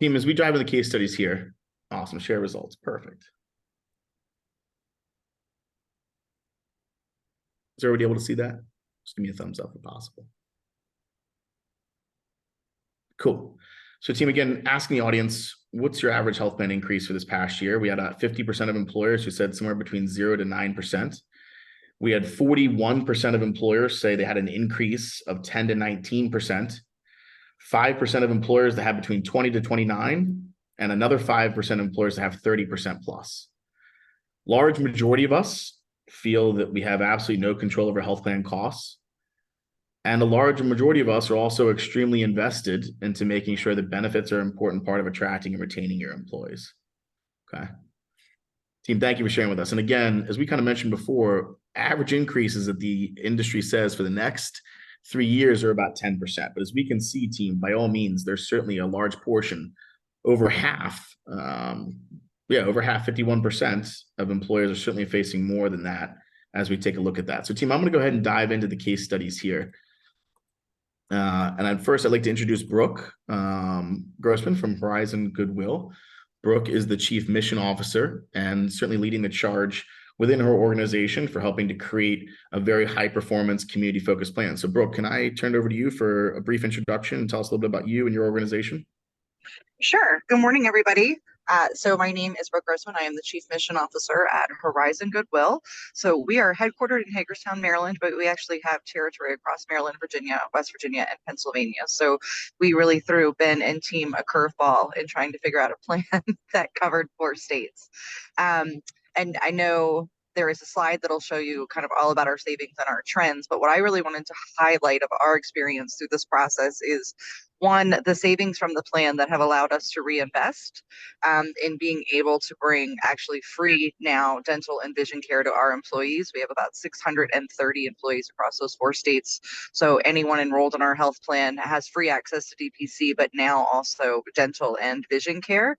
Team, as we dive into the case studies here, Awesome. Share results. Perfect. Is everybody able to see that? Just give me a thumbs up if possible. Cool. So team, again, asking the audience, what's your average health plan increase for this past year? We had 50% of employers who said somewhere between 0 to 9%. We had 41% of employers say they had an increase of 10 to 19%. 5% of employers that have between 20 to 29, and another 5% of employers that have 30% plus. Large majority of us feel that we have absolutely no control over health plan costs. And a large majority of us are also extremely invested into making sure that benefits are an important part of attracting and retaining your employees. Okay. Team, thank you for sharing with us. And again, as we kind of mentioned before, average increases that the industry says for the next 3 years are about 10%. But as we can see, team, by all means, there's certainly a large portion, over half, over half, 51% of employers are certainly facing more than that as we take a look at that. So team, I'm going to go ahead and dive into the case studies here. And I'd like to introduce Brooke Grossman from Horizon Goodwill. Brooke is the Chief Mission Officer and certainly leading the charge within her organization for helping to create a very high-performance, community-focused plan. So Brooke, can I turn it over to you for a brief introduction and tell us a little bit about you and your organization? Sure. Good morning, everybody. So my name is Brooke Grossman. I am the Chief Mission Officer at Horizon Goodwill. So we are headquartered in Hagerstown, Maryland, but we actually have territory across Maryland, Virginia, West Virginia, and Pennsylvania. So we really threw Ben and team a curveball in trying to figure out a plan that covered 4 states. And I know there is a slide that'll show you kind of all about our savings and our trends, but what I really wanted to highlight of our experience through this process is, one, the savings from the plan that have allowed us to reinvest in being able to bring actually free now dental and vision care to our employees. We have about 630 employees across those 4 states. So anyone enrolled in our health plan has free access to DPC, but now also dental and vision care.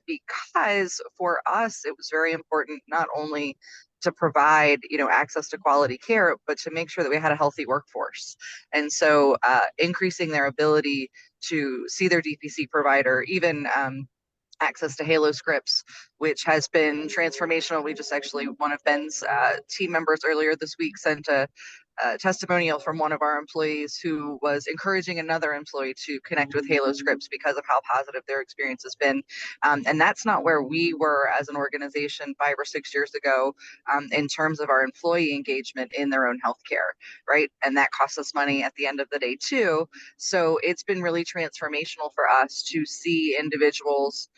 Because for us, it was very important not only to provide, access to quality care, but to make sure that we had a healthy workforce. And so increasing their ability to see their DPC provider, even access to Halo scripts, which has been transformational. We just actually, one of Ben's team members earlier this week sent a testimonial from one of our employees who was encouraging another employee to connect with Halo scripts because of how positive their experience has been. And that's not where we were as an organization 5 or 6 years ago in terms of our employee engagement in their own healthcare, right? And that costs us money at the end of the day too. So it's been really transformational for us to see individuals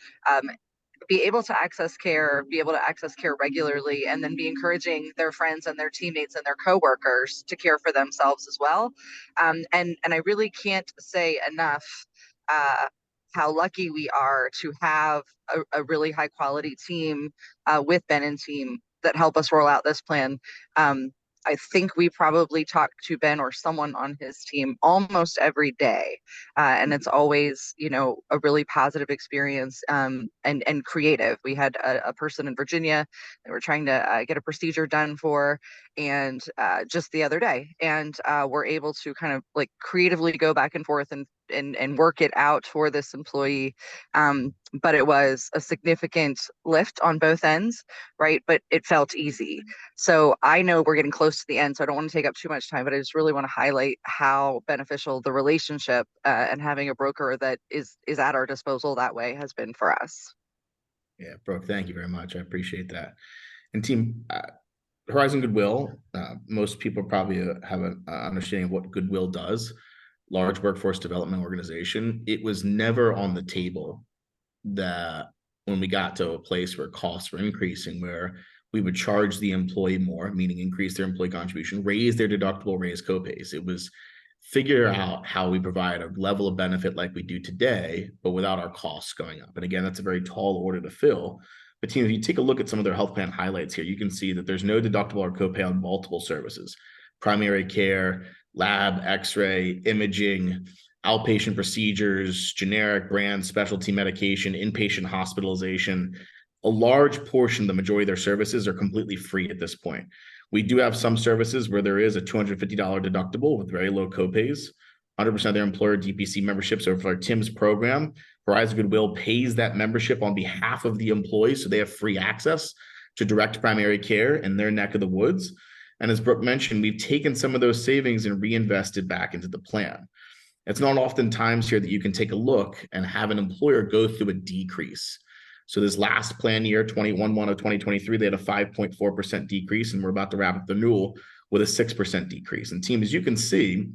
be able to access care regularly, and then be encouraging their friends and their teammates and their coworkers to care for themselves as well. And I really can't say enough how lucky we are to have a really high quality team with Ben and team that help us roll out this plan. I think we probably talk to Ben or someone on his team almost every day. And it's always, a really positive experience and creative. We had a person in Virginia that we're trying to get a procedure done for, and just the other day. And we're able to kind of like creatively go back and forth and work it out for this employee. But it was a significant lift on both ends, right? But it felt easy. So I know we're getting close to the end, so I don't want to take up too much time, but I just really want to highlight how beneficial the relationship and having a broker that is at our disposal that way has been for us. Yeah, Brooke, thank you very much. I appreciate that. And team, Horizon Goodwill, most people probably have an understanding of what Goodwill does. Large workforce development organization. It was never on the table that when we got to a place where costs were increasing, where we would charge the employee more, meaning increase their employee contribution, raise their deductible, raise copays. It was figure out how we provide a level of benefit like we do today, but without our costs going up. And again, that's a very tall order to fill. But team, if you take a look at some of their health plan highlights here, you can see that there's no deductible or copay on multiple services: primary care, lab, x-ray, imaging, outpatient procedures, generic brand, specialty medication, inpatient hospitalization. A large portion, the majority of their services are completely free at this point. We do have some services where there is a $250 deductible with very low copays. 100% of their employer DPC memberships are for Tim's program. Horizon Goodwill pays that membership on behalf of the employees, so they have free access to direct primary care in their neck of the woods. And as Brooke mentioned, we've taken some of those savings and reinvested back into the plan. It's not oftentimes here that you can take a look and have an employer go through a decrease. So this last plan year, 21-1 of 2023, they had a 5.4% decrease, and we're about to wrap up the renewal with a 6% decrease. And team, as you can see,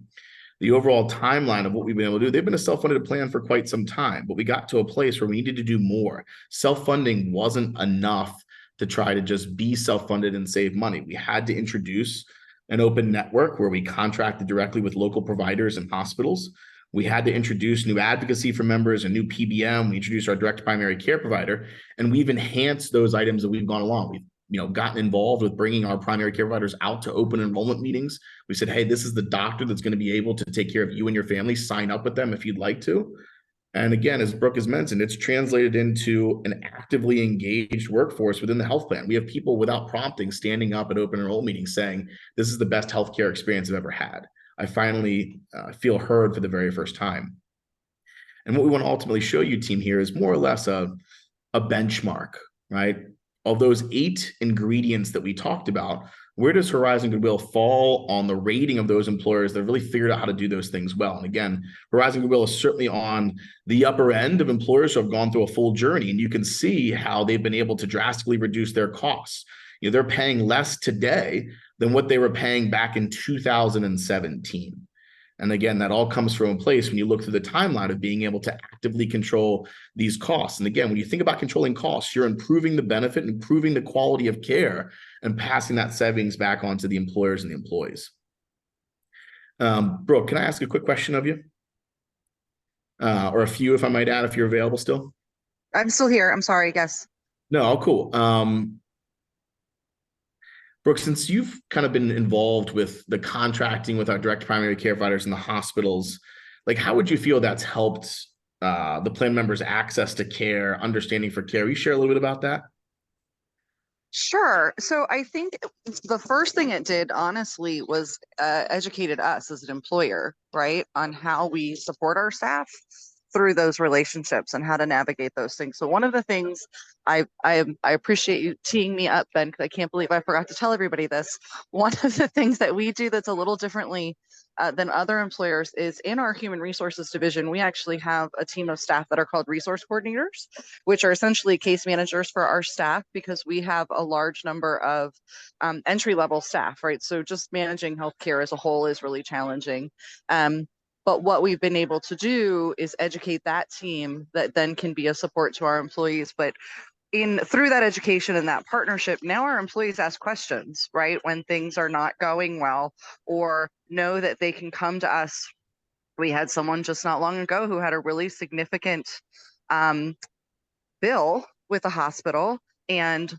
the overall timeline of what we've been able to do, they've been a self-funded plan for quite some time, but we got to a place where we needed to do more. Self-funding wasn't enough to try to just be self-funded and save money. We had to introduce an open network where we contracted directly with local providers and hospitals. We had to introduce new advocacy for members, a new PBM. We introduced our direct primary care provider, and we've enhanced those items that we've gone along. We've gotten involved with bringing our primary care providers out to open enrollment meetings. We said, hey, this is the doctor that's going to be able to take care of you and your family. Sign up with them if you'd like to. And again, as Brooke has mentioned, it's translated into an actively engaged workforce within the health plan. We have people without prompting standing up at open enrollment meetings saying, this is the best healthcare experience I've ever had. I finally feel heard for the very first time. And what we want to ultimately show you, team, here is more or less a benchmark, right? Of those 8 ingredients that we talked about, where does Horizon Goodwill fall on the rating of those employers that have really figured out how to do those things well? And again, Horizon Goodwill is certainly on the upper end of employers who have gone through a full journey, and you can see how they've been able to drastically reduce their costs. They're paying less today than what they were paying back in 2017. And again, that all comes from a place when you look through the timeline of being able to actively control these costs. And again, when you think about controlling costs, you're improving the benefit, improving the quality of care, and passing that savings back onto the employers and the employees. Brooke, can I ask a quick question of you? Or a few, if I might add, if you're available still? I'm still here. I'm sorry, guess. No, cool. Brooke, since you've kind of been involved with the contracting with our direct primary care providers in the hospitals, like how would you feel that's helped the plan members' access to care, understanding for care? Will you share a little bit about that? Sure. So I think the first thing it did, honestly, was educated us as an employer, right, on how we support our staff through those relationships and how to navigate those things. So one of the things I appreciate you teeing me up, Ben, because I can't believe I forgot to tell everybody this. One of the things that we do that's a little differently than other employers is in our human resources division, we actually have a team of staff that are called resource coordinators, which are essentially case managers for our staff, because we have a large number of entry-level staff, right? So just managing healthcare as a whole is really challenging. But what we've been able to do is educate that team that then can be a support to our employees. But through that education and that partnership, now our employees ask questions, right, when things are not going well, or know that they can come to us. We had someone just not long ago who had a really significant bill with the hospital, and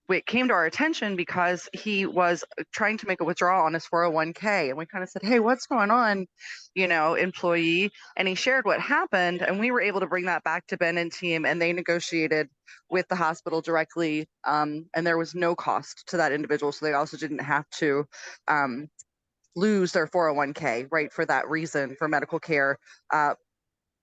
it came to our attention because he was trying to make a withdrawal on his 401k, and we kind of said, hey, what's going on, employee? And he shared what happened, and we were able to bring that back to Ben and team, and they negotiated with the hospital directly, and there was no cost to that individual, so they also didn't have to lose their 401k, right, for that reason, for medical care.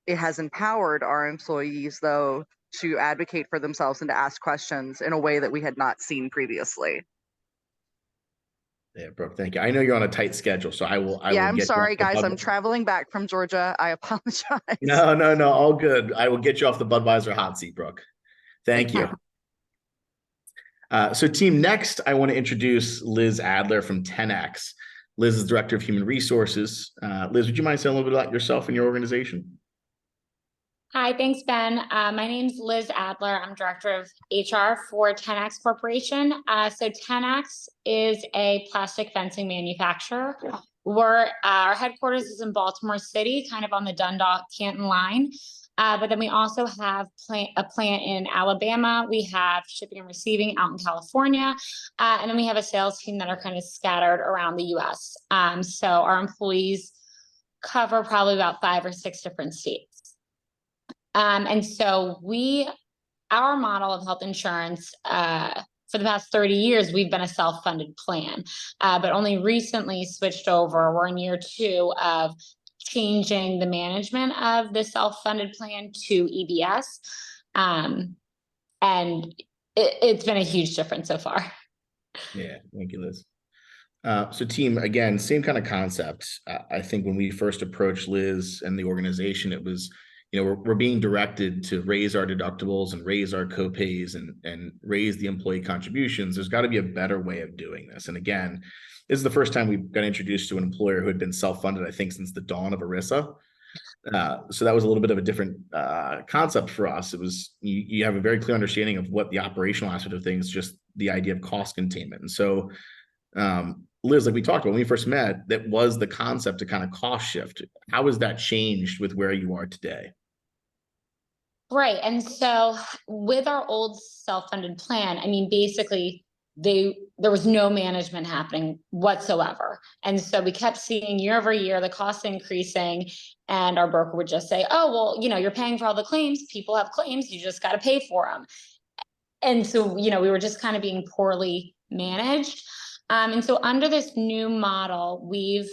It has empowered our employees, though, to advocate for themselves and to ask questions in a way that we had not seen previously. Yeah, Brooke, thank you. I know you're on a tight schedule, so I will I'm get sorry, you off guys. I'm traveling back from Georgia. I apologize. No, all good. I will get you off the Budweiser hot seat, Brooke. Thank you. So team, next, I want to introduce Liz Adler from 10X. Liz is Director of Human Resources. Liz, would you mind saying a little bit about yourself and your organization? Hi, thanks, Ben. My name's Liz Adler. I'm Director of HR for 10X Corporation. So 10X is a plastic fencing manufacturer. Our headquarters is in Baltimore City, kind of on the Dundalk-Canton line. But then we also have a plant in Alabama. We have shipping and receiving out in California. And then we have a sales team that are kind of scattered around the US. So our employees cover probably about 5 or 6 different states. And so our model of health insurance, for the past 30 years, we've been a self-funded plan, but only recently switched over. We're in year 2 of changing the management of the self-funded plan to EBS. And it's been a huge difference so far. Yeah, thank you, Liz. So team, again, same kind of concept. I think when we first approached Liz and the organization, it was, we're being directed to raise our deductibles and raise our copays and raise the employee contributions. There's got to be a better way of doing this. And again, this is the first time we've got introduced to an employer who had been self-funded, I think, since the dawn of ERISA. So that was a little bit of a different concept for us. It was, you have a very clear understanding of what the operational aspect of things, just the idea of cost containment. And so, Liz, like we talked about when we first met, that was the concept to kind of cost shift. How has that changed with where you are today? Right. And so with our old self-funded plan, I mean, basically there was no management happening whatsoever. And so we kept seeing year over year, the costs increasing, and our broker would just say, oh, well, you're paying for all the claims. People have claims. You just got to pay for them. And so, we were just kind of being poorly managed. And so under this new model, we've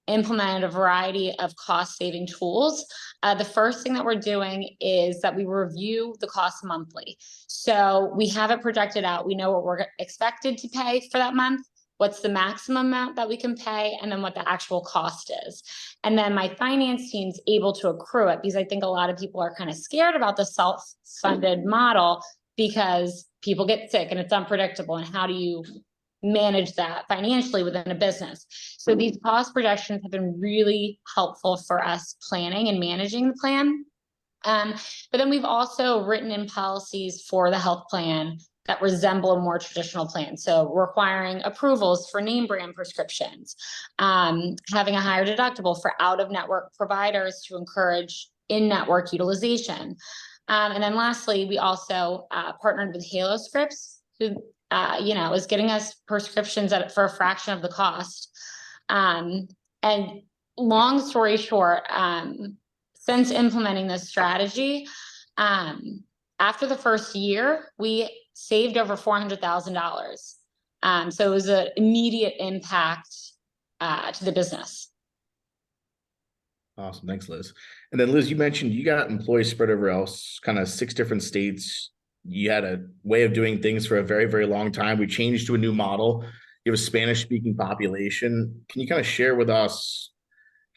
implemented a variety of cost-saving tools. The first thing that we're doing is that we review the cost monthly. So we have it projected out. We know what we're expected to pay for that month, what's the maximum amount that we can pay, and then what the actual cost is. And then my finance team's able to accrue it, because I think a lot of people are kind of scared about the self-funded model because people get sick and it's unpredictable. And how do you manage that financially within a business? So these cost projections have been really helpful for us planning and managing the plan. But then we've also written in policies for the health plan that resemble a more traditional plan. So requiring approvals for name brand prescriptions, having a higher deductible for out-of-network providers to encourage in-network utilization. And then lastly, we also partnered with Halo Scripts, who is getting us prescriptions for a fraction of the cost. And long story short, since implementing this strategy, after the first year, we saved over $400,000. So it was an immediate impact to the business. Awesome. Thanks, Liz. And then Liz, you mentioned you got employees spread over else, kind of 6 different states. You had a way of doing things for a very, very long time. We changed to a new model. You have a Spanish-speaking population. Can you kind of share with us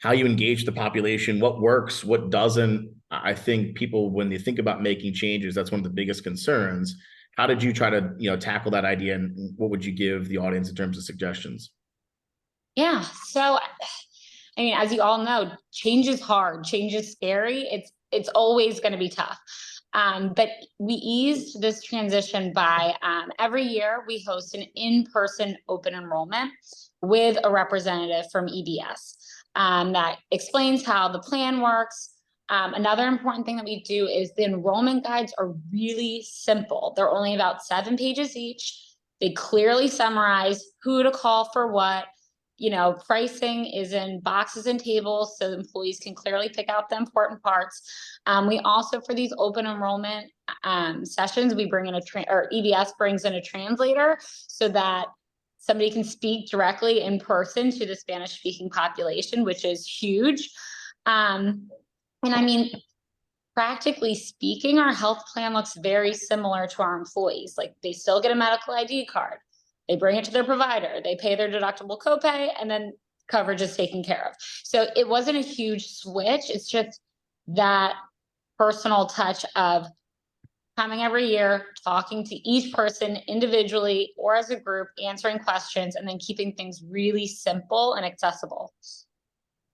how you engage the population, what works, what doesn't? I think people, when they think about making changes, that's one of the biggest concerns. How did you try to, tackle that idea, and what would you give the audience in terms of suggestions? Yeah. So, I mean, as you all know, change is hard. Change is scary. It's always going to be tough. But we eased this transition by every year we host an in-person open enrollment with a representative from EBS that explains how the plan works. Another important thing that we do is the enrollment guides are really simple. They're only about 7 pages each. They clearly summarize who to call for what. Pricing is in boxes and tables so employees can clearly pick out the important parts. We also, for these open enrollment sessions, we bring in or EBS brings in a translator so that somebody can speak directly in person to the Spanish-speaking population, which is huge. And I mean, practically speaking, our health plan looks very similar to our employees. Like, they still get a medical ID card. They bring it to their provider, they pay their deductible copay, and then coverage is taken care of. So it wasn't a huge switch. It's just that personal touch of coming every year, talking to each person individually or as a group, answering questions, and then keeping things really simple and accessible.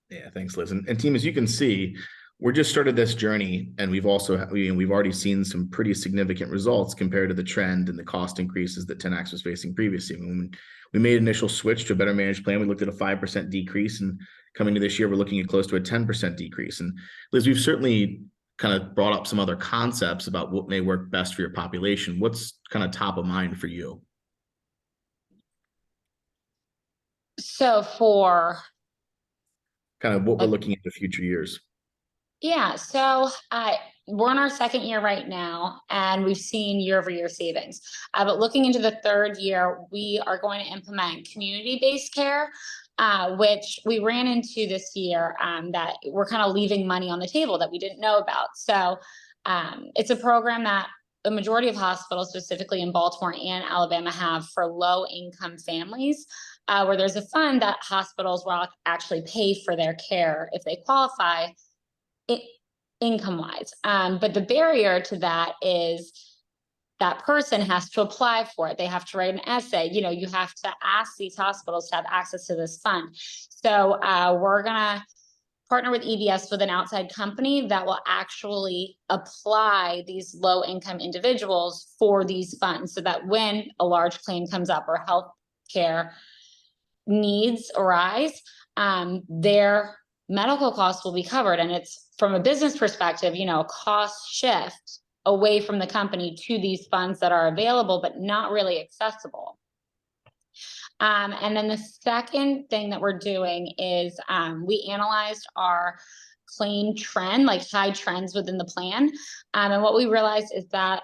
Yeah, thanks, Liz. And team, as you can see, we're just started this journey, and we've already seen some pretty significant results compared to the trend and the cost increases that 10X was facing previously. When we made initial switch to a better managed plan, we looked at a 5% decrease, and coming to this year, we're looking at close to a 10% decrease. And Liz, we've certainly kind of brought up some other concepts about what may work best for your population. What's kind of top of mind for you? So for kind of what we're looking at the future years. Yeah, so we're in our second year right now, and we've seen year-over-year savings. But looking into the third year, we are going to implement community-based care, which we ran into this year, that we're kind of leaving money on the table that we didn't know about. So it's a program that the majority of hospitals, specifically in Baltimore and Alabama, have for low-income families, where there's a fund that hospitals will actually pay for their care if they qualify income-wise. But the barrier to that is that person has to apply for it. They have to write an essay. You know, you have to ask these hospitals to have access to this fund. So we're gonna partner with EVS, with an outside company that will actually apply these low-income individuals for these funds, so that when a large claim comes up or health care needs arise, their medical costs will be covered. And it's, from a business perspective, you know, a cost shift away from the company to these funds that are available but not really accessible. And then the second thing that we're doing is we analyzed our claim trend, like high trends within the plan. And what we realized is that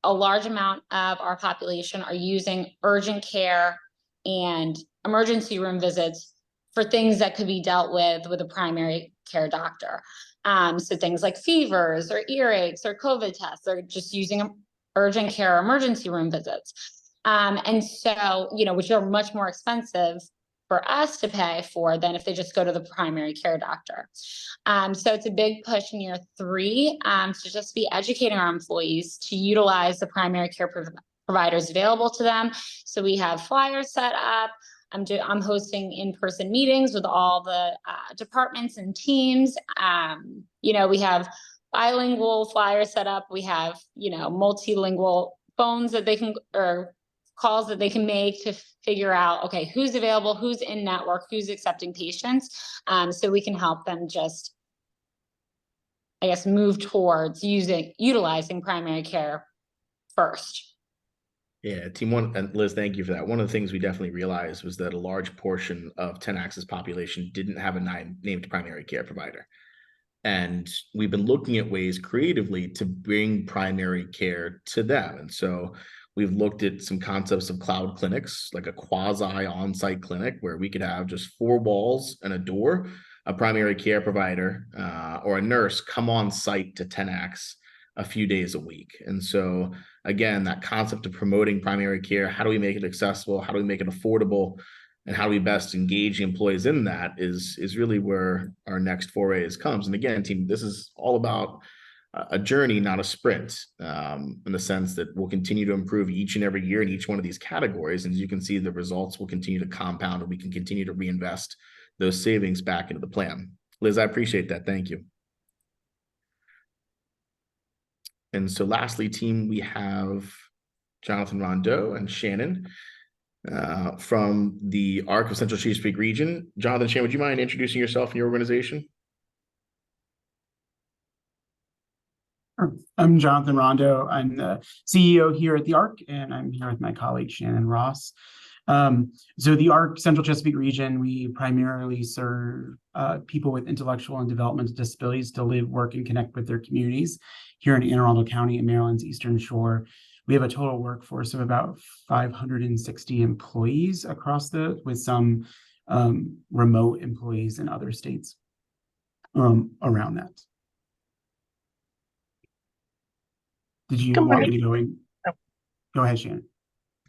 a large amount of our population are using urgent care and emergency room visits for things that could be dealt with a primary care doctor. So things like fevers or earaches or COVID tests, or just using urgent care or emergency room visits. And so, you know, which are much more expensive for us to pay for than if they just go to the primary care doctor. So it's a big push in year 3 to just be educating our employees to utilize the primary care providers available to them. So we have flyers set up. I'm hosting in-person meetings with all the departments and teams. You know, we have bilingual flyers set up. We have, you know, multilingual phones that they can, or calls that they can make to figure out, okay, who's available, who's in network, who's accepting patients. So we can help them just, I guess, move towards utilizing primary care first. Yeah, Team One, and Liz, thank you for that. One of the things we definitely realized was that a large portion of 10X's population didn't have a named primary care provider. And we've been looking at ways creatively to bring primary care to them. And so we've looked at some concepts of cloud clinics, like a quasi on-site clinic where we could have just 4 walls and a door, a primary care provider or a nurse come on site to 10X a few days a week. And so again, that concept of promoting primary care, how do we make it accessible? How do we make it affordable? And how do we best engage the employees in that is really where our next foray comes. And again, team, this is all about a journey, not a sprint, in the sense that we'll continue to improve each and every year in each one of these categories. And as you can see, the results will continue to compound, and we can continue to reinvest those savings back into the plan. Liz, I appreciate that. Thank you. And so lastly, team, we have Jonathan Rondeau and Shannon from the ARC of Central Chesapeake region. Jonathan, Shannon, would you mind introducing yourself and your organization? I'm Jonathan Rondeau. I'm the CEO here at the ARC, and I'm here with my colleague Shannon Ross. So the ARC Central Chesapeake region, we primarily serve people with intellectual and developmental disabilities to live, work, and connect with their communities here in Anne Arundel County and Maryland's Eastern Shore. We have a total workforce of about 560 employees across with some remote employees in other states around that. Did you want me to go in? No. Go ahead, Shannon.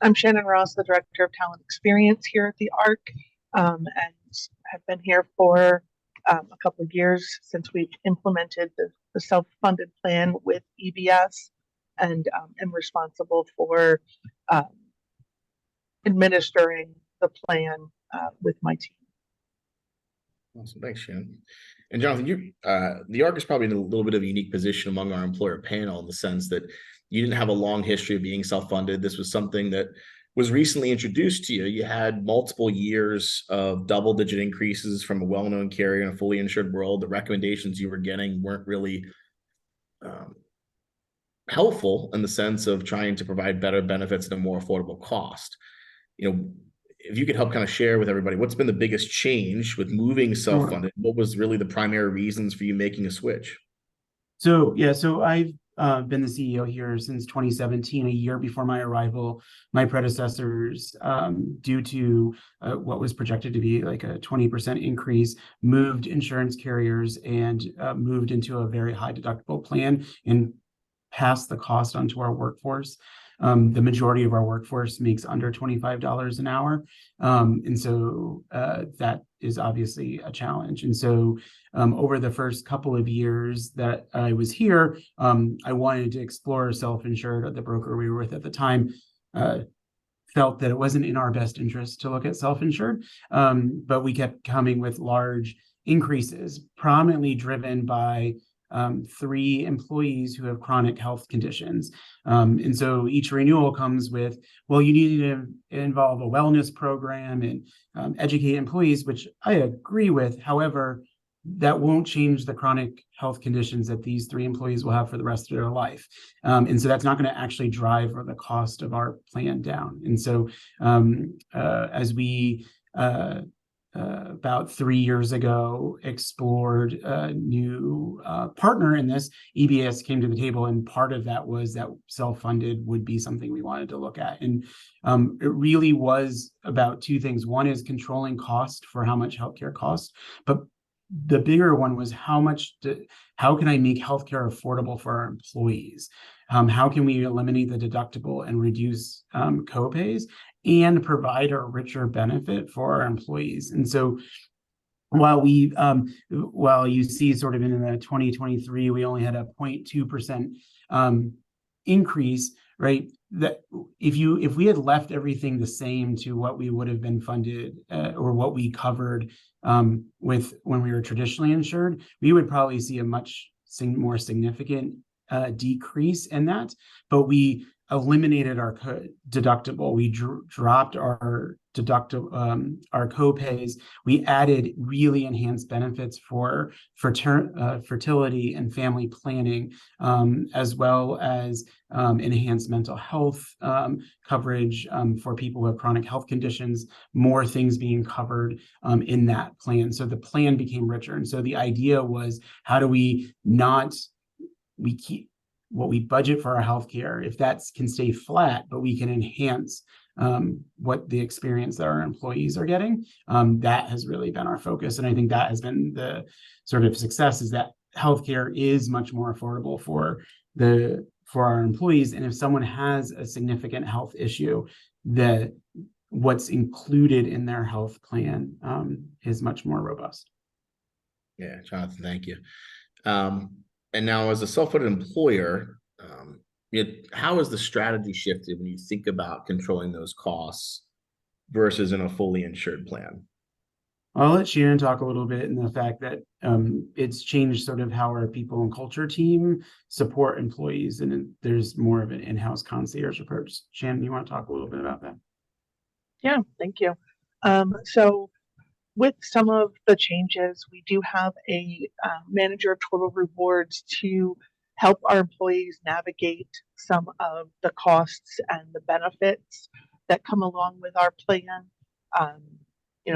I'm Shannon Ross, the Director of Talent Experience here at the ARC, and have been here for a couple of years since we've implemented the self-funded plan with EVS, and am responsible for administering the plan with my team. Awesome. Thanks, Shannon. And Jonathan, the ARC is probably in a little bit of a unique position among our employer panel in the sense that you didn't have a long history of being self-funded. This was something that was recently introduced to you. You had multiple years of double-digit increases from a well-known carrier in a fully insured world. The recommendations you were getting weren't really helpful in the sense of trying to provide better benefits at a more affordable cost. You know, if you could help kind of share with everybody, what's been the biggest change with moving self-funded? What was really the primary reasons for you making a switch? So yeah, so I've been the CEO here since 2017, a year before my arrival. My predecessors, due to what was projected to be like a 20% increase, moved insurance carriers and moved into a very high deductible plan and passed the cost onto our workforce. The majority of our workforce makes under $25 an hour. And so that is obviously a challenge. And so over the first couple of years that I was here, I wanted to explore self-insured. The broker we were with at the time felt that it wasn't in our best interest to look at self-insured, but we kept coming with large increases, prominently driven by 3 employees who have chronic health conditions. And so each renewal comes with, well, you need to involve a wellness program and educate employees, which I agree with. However, that won't change the chronic health conditions that these 3 employees will have for the rest of their life. And so that's not going to actually drive the cost of our plan down. And so as we about 3 years ago explored a new partner in this, EBS came to the table, and part of that was that self-funded would be something we wanted to look at. And it really was about 2 things. One is controlling cost for how much healthcare costs, but the bigger one was how can I make healthcare affordable for our employees? How can we eliminate the deductible and reduce copays and provide a richer benefit for our employees? And so while you see sort of in the 2023, we only had a 0.2% increase, right? That if we had left everything the same to what we would have been funded or what we covered with when we were traditionally insured, we would probably see a much more significant decrease in that. But we eliminated our deductible. We dropped our our copays. We added really enhanced benefits for fertility and family planning, as well as enhanced mental health coverage for people who have chronic health conditions, more things being covered in that plan. So the plan became richer. And so the idea was, how do we keep what we budget for our healthcare, if that can stay flat, but we can enhance what the experience that our employees are getting. That has really been our focus. And I think that has been the sort of success, is that healthcare is much more affordable for our employees. And if someone has a significant health issue, what's included in their health plan is much more robust. Yeah, Jonathan, thank you. And now, as a self-funded employer, how has the strategy shifted when you think about controlling those costs versus in a fully insured plan? I'll let Shannon talk a little bit in the fact that it's changed sort of how our people and culture team support employees, and there's more of an in-house concierge approach. Shannon, you want to talk a little bit about that? Yeah, thank you. So with some of the changes, we do have a manager of total rewards to help our employees navigate some of the costs and the benefits that come along with our plan.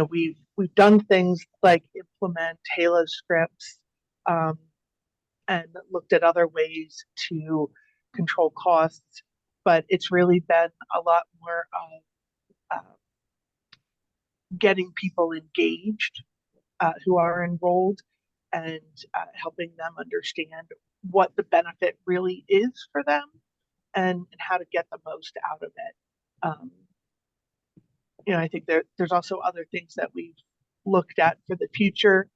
We've done things like implement Halo scripts and looked at other ways to control costs, but it's really been a lot more of getting people engaged who are enrolled and helping them understand what the benefit really is for them and how to get the most out of it. I think there's also other things that we've looked at for the future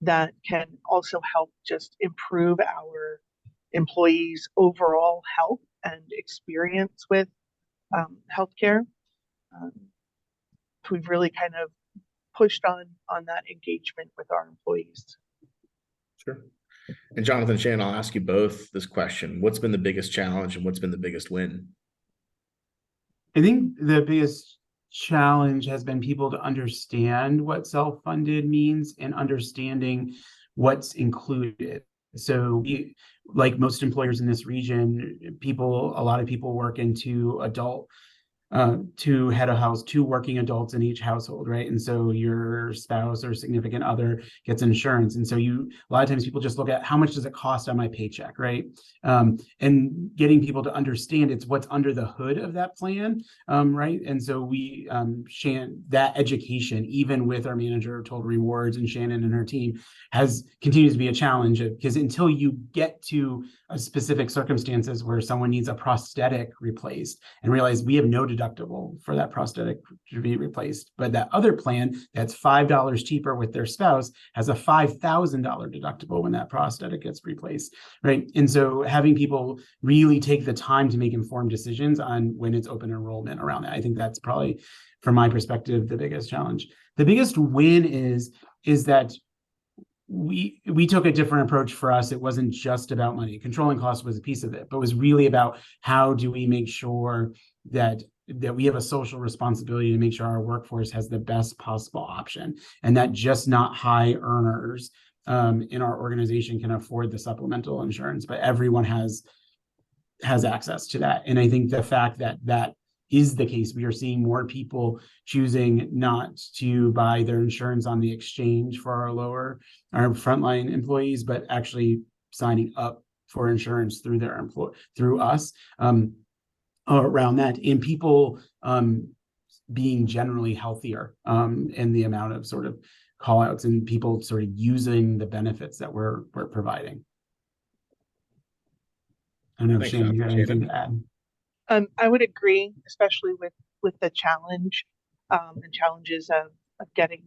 that can also help just improve our employees' overall health and experience with healthcare. We've really kind of pushed on that engagement with our employees. Sure. And Jonathan, Shannon, I'll ask you both this question. What's been the biggest challenge and what's been the biggest win? I think the biggest challenge has been people to understand what self-funded means and understanding what's included. So like most employers in this region, a lot of people work into adult two head of house, two working adults in each household, right? And so your spouse or significant other gets insurance. And so a lot of times people just look at how much does it cost on my paycheck, right? And getting people to understand it's what's under the hood of that plan, right? And so that education, even with our manager of Total Rewards and Shannon and her team, continues to be a challenge, because until you get to a specific circumstances where someone needs a prosthetic replaced and realize we have no deductible for that prosthetic to be replaced, but that other plan that's $5 cheaper with their spouse has a $5,000 deductible when that prosthetic gets replaced, right? And so having people really take the time to make informed decisions on when it's open enrollment around that, I think that's probably, from my perspective, the biggest challenge. The biggest win is that we took a different approach. For us, it wasn't just about money. Controlling costs was a piece of it, but it was really about how do we make sure that we have a social responsibility to make sure our workforce has the best possible option, and that just not high earners in our organization can afford the supplemental insurance, but everyone has access to that. And I think the fact that is the case, we are seeing more people choosing not to buy their insurance on the exchange for our frontline employees, but actually signing up for insurance through us around that, and people being generally healthier in the amount of sort of call outs and people sort of using the benefits that we're providing. I don't know if Shannon, you got anything to add? I would agree, especially with the challenge and challenges of getting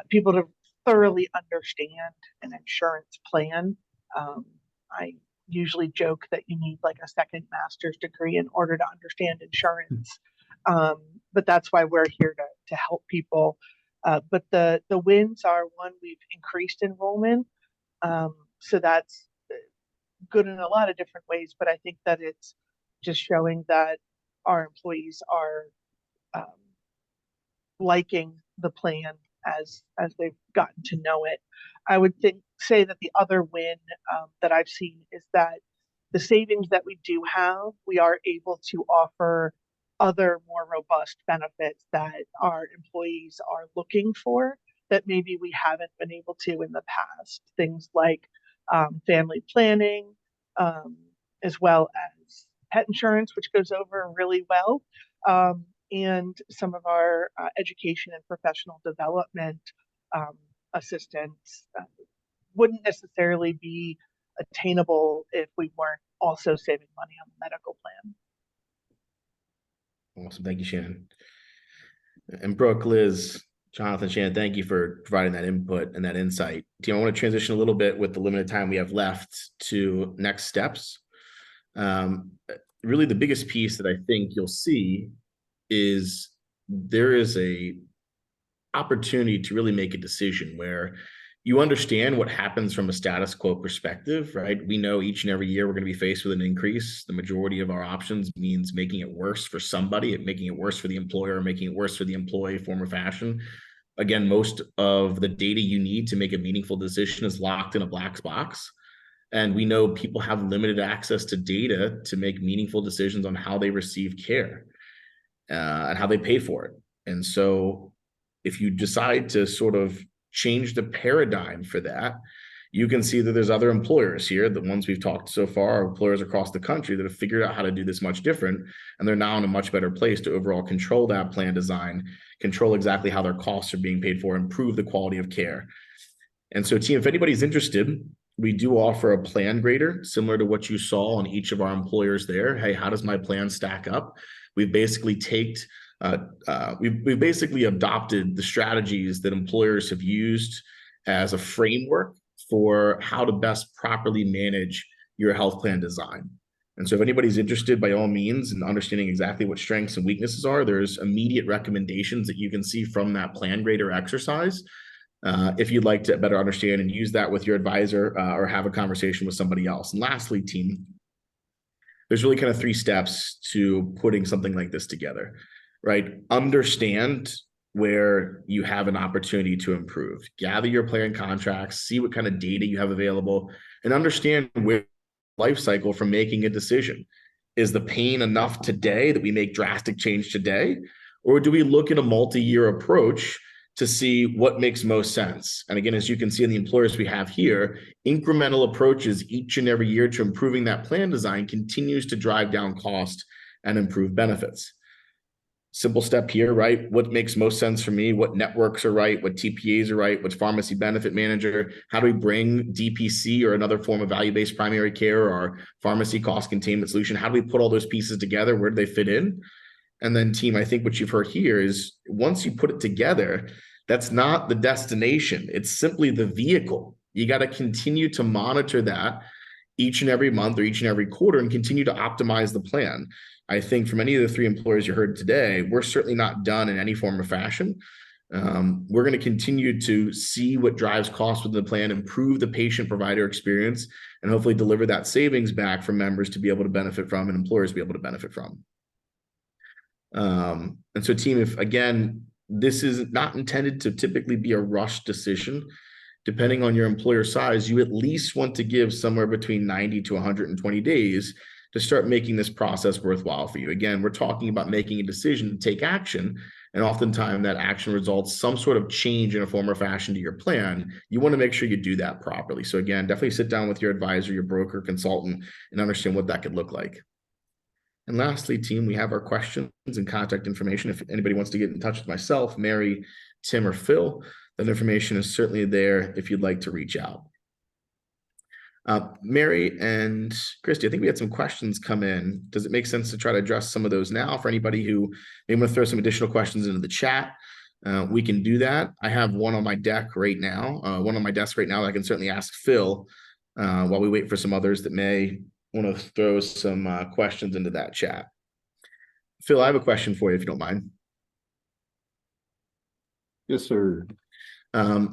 people to thoroughly understand an insurance plan. I usually joke that you need like a second master's degree in order to understand insurance, but that's why we're here to help people. But the wins are, one, we've increased enrollment, so that's good in a lot of different ways. But I think that it's just showing that our employees are liking the plan as they've gotten to know it. I would say that the other win that I've seen is that the savings that we do have, we are able to offer other more robust benefits that our employees are looking for that maybe we haven't been able to in the past. Things like family planning, as well as pet insurance, which goes over really well, and some of our education and professional development assistance wouldn't necessarily be attainable if we weren't also saving money on the medical plan. Awesome. Thank you, Shannon. And Brooke, Liz, Jonathan, Shannon, thank you for providing that input and that insight. Team, I want to transition a little bit with the limited time we have left to next steps. Really, the biggest piece that I think you'll see is there is a opportunity to really make a decision where you understand what happens from a status quo perspective, right? We know each and every year we're going to be faced with an increase. The majority of our options means making it worse for somebody, making it worse for the employer, making it worse for the employee, form or fashion. Again, most of the data you need to make a meaningful decision is locked in a black box. And we know people have limited access to data to make meaningful decisions on how they receive care and how they pay for it. And so if you decide to sort of change the paradigm for that, you can see that there's other employers here, the ones we've talked so far, are employers across the country that have figured out how to do this much different. And they're now in a much better place to overall control that plan design, control exactly how their costs are being paid for, improve the quality of care. And so, team, if anybody's interested, we do offer a plan grader similar to what you saw on each of our employers there. Hey, how does my plan stack up? We've basically we've basically adopted the strategies that employers have used as a framework for how to best properly manage your health plan design. And so if anybody's interested, by all means, in understanding exactly what strengths and weaknesses are, there's immediate recommendations that you can see from that plan grader exercise. If you'd like to better understand and use that with your advisor or have a conversation with somebody else. And lastly, team, there's really kind of 3 steps to putting something like this together, right? Understand where you have an opportunity to improve. Gather your plan contracts, see what kind of data you have available, and understand where life cycle from making a decision. Is the pain enough today that we make drastic change today? Or do we look at a multi-year approach to see what makes most sense? And again, as you can see in the employers we have here, incremental approaches each and every year to improving that plan design continues to drive down cost and improve benefits. Simple step here, right? What makes most sense for me? What networks are right? What TPAs are right? What's pharmacy benefit manager? How do we bring DPC or another form of value-based primary care or pharmacy cost containment solution? How do we put all those pieces together? Where do they fit in? And then team, I think what you've heard here is once you put it together, that's not the destination. It's simply the vehicle. You got to continue to monitor that each and every month or each and every quarter and continue to optimize the plan. I think from any of the three employers you heard today, we're certainly not done in any form or fashion. We're going to continue to see what drives costs within the plan, improve the patient provider experience, and hopefully deliver that savings back for members to be able to benefit from and employers to be able to benefit from. And so team, if again, this is not intended to typically be a rush decision. Depending on your employer size, you at least want to give somewhere between 90 to 120 days to start making this process worthwhile for you. Again, we're talking about making a decision to take action, and oftentimes that action results some sort of change in a form or fashion to your plan. You want to make sure you do that properly. So again, definitely sit down with your advisor, your broker, consultant, and understand what that could look like. And lastly, team, we have our questions and contact information. If anybody wants to get in touch with myself, Mary, Tim, or Phil, that information is certainly there if you'd like to reach out. Mary and Christy, I think we had some questions come in. Does it make sense to try to address some of those now for anybody who may want to throw some additional questions into the chat? We can do that. I have one on my deck right now, one on my desk right now that I can certainly ask Phil while we wait for some others that may want to throw some questions into that chat. Phil, I have a question for you if you don't mind. Yes, sir.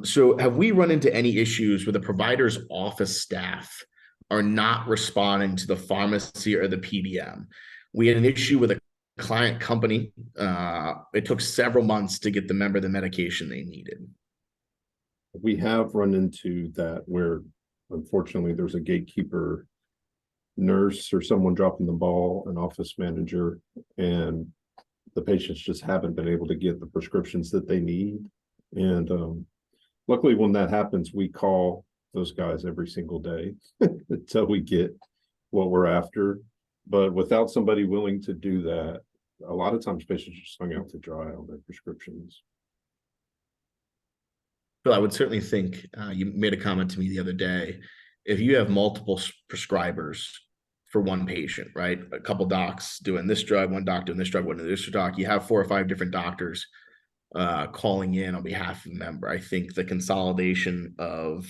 So have we run into any issues where the provider's office staff are not responding to the pharmacy or the PBM? We had an issue with a client company. It took several months to get the member the medication they needed. We have run into that where, unfortunately, there's a gatekeeper nurse or someone dropping the ball, an office manager, and the patients just haven't been able to get the prescriptions that they need. And luckily, when that happens, we call those guys every single day until we get what we're after. But without somebody willing to do that, a lot of times patients are just hung out to dry on their prescriptions. Well, I would certainly think you made a comment to me the other day. If you have multiple prescribers for one patient, right? A couple docs doing this drug, one doc doing this drug, one doing this doc, you have 4 or 5 different doctors calling in on behalf of the member. I think the consolidation of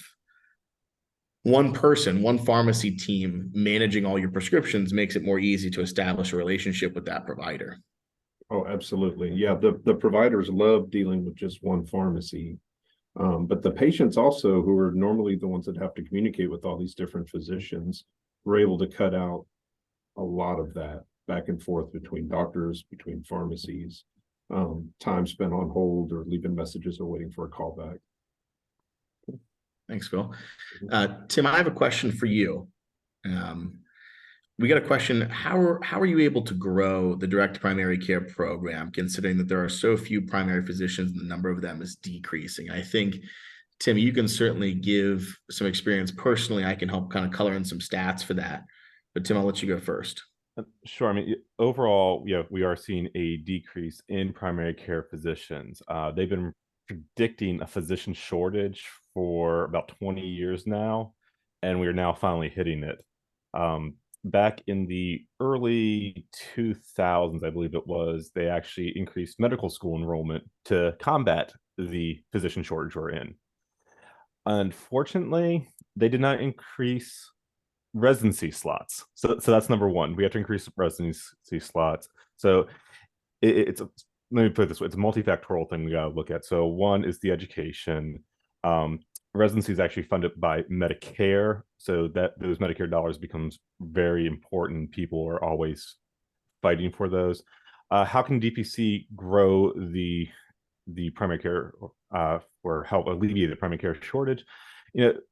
one person, one pharmacy team managing all your prescriptions makes it more easy to establish a relationship with that provider. Oh, absolutely. Yeah, the providers love dealing with just one pharmacy. But the patients also, who are normally the ones that have to communicate with all these different physicians, were able to cut out a lot of that back and forth between doctors, between pharmacies. Time spent on hold or leaving messages or waiting for a call back. Thanks, Phil. Tim, I have a question for you. We got a question. How are you able to grow the direct primary care program, considering that there are so few primary physicians and the number of them is decreasing? I think, Tim, you can certainly give some experience personally. I can help kind of color in some stats for that. But Tim, I'll let you go first. Sure. I mean, overall, we are seeing a decrease in primary care physicians. They've been predicting a physician shortage for about 20 years now, and we are now finally hitting it. Back in the early 2000s, I believe it was, they actually increased medical school enrollment to combat the physician shortage we're in. Unfortunately, they did not increase residency slots. So that's number one. We have to increase residency slots. So it's let me put it this way, it's a multifactorial thing we got to look at. So one is the education. Residency is actually funded by Medicare, so that those Medicare dollars becomes very important. People are always fighting for those. How can DPC grow the primary care or help alleviate the primary care shortage?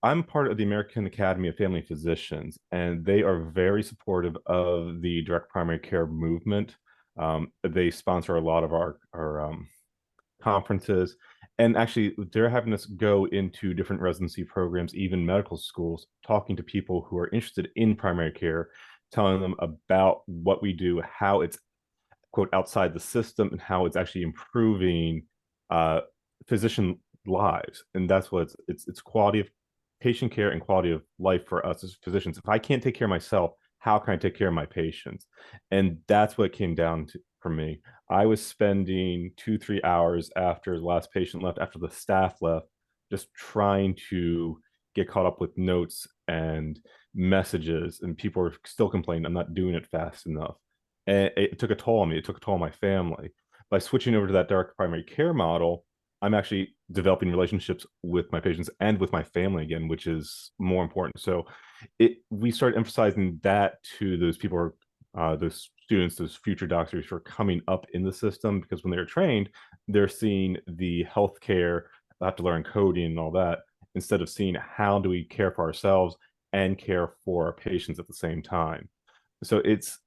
I'm part of the American Academy of Family Physicians, and they are very supportive of the direct primary care movement. They sponsor a lot of our conferences, and actually they're having us go into different residency programs, even medical schools, talking to people who are interested in primary care, telling them about what we do, how it's quote outside the system, and how it's actually improving uh, physician lives. And that's what it's quality of patient care and quality of life for us as physicians. If I can't take care of myself, how can I take care of my patients? And that's what it came down to for me. I was spending 2-3 hours after the last patient left, after the staff left, just trying to get caught up with notes and messages, and people were still complaining I'm not doing it fast enough. And it took a toll on me. It took a toll on my family. By switching over to that direct primary care model, I'm actually developing relationships with my patients and with my family again, which is more important. So we start emphasizing that to those people, those students, those future doctors who are coming up in the system, because when they're trained, they're seeing the healthcare, they have to learn coding and all that, instead of seeing how do we care for ourselves and care for our patients at the same time. So it's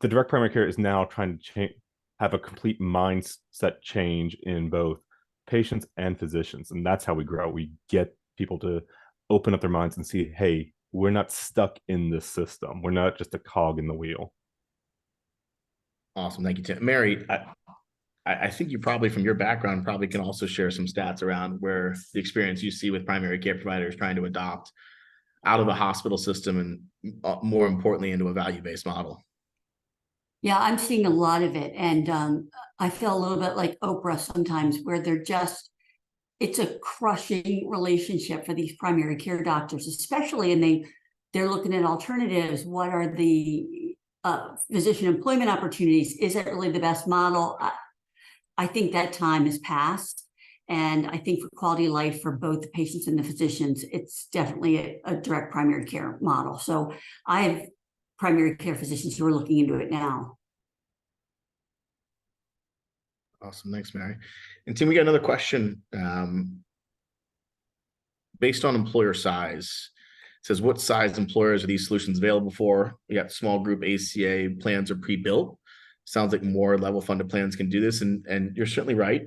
the direct primary care is now trying to have a complete mindset change in both patients and physicians, and that's how we grow. We get people to open up their minds and see, hey, we're not stuck in this system. We're not just a cog in the wheel. Awesome. Thank you, Tim. Mary, I think you probably, from your background, probably can also share some stats around where the experience you see with primary care providers trying to adopt out of the hospital system and more importantly into a value-based model. Yeah, I'm seeing a lot of it. And I feel a little bit like Oprah sometimes, where it's a crushing relationship for these primary care doctors, especially, and they're looking at alternatives. What are the physician employment opportunities? Is it really the best model? I think that time has passed. And I think for quality of life for both the patients and the physicians, it's definitely a direct primary care model. So I have primary care physicians who are looking into it now. Awesome. Thanks, Mary. And Tim, we got another question. Based on employer size, it says, what size employers are these solutions available for? We got small group ACA plans are pre-built. Sounds like more level funded plans can do this. And you're certainly right.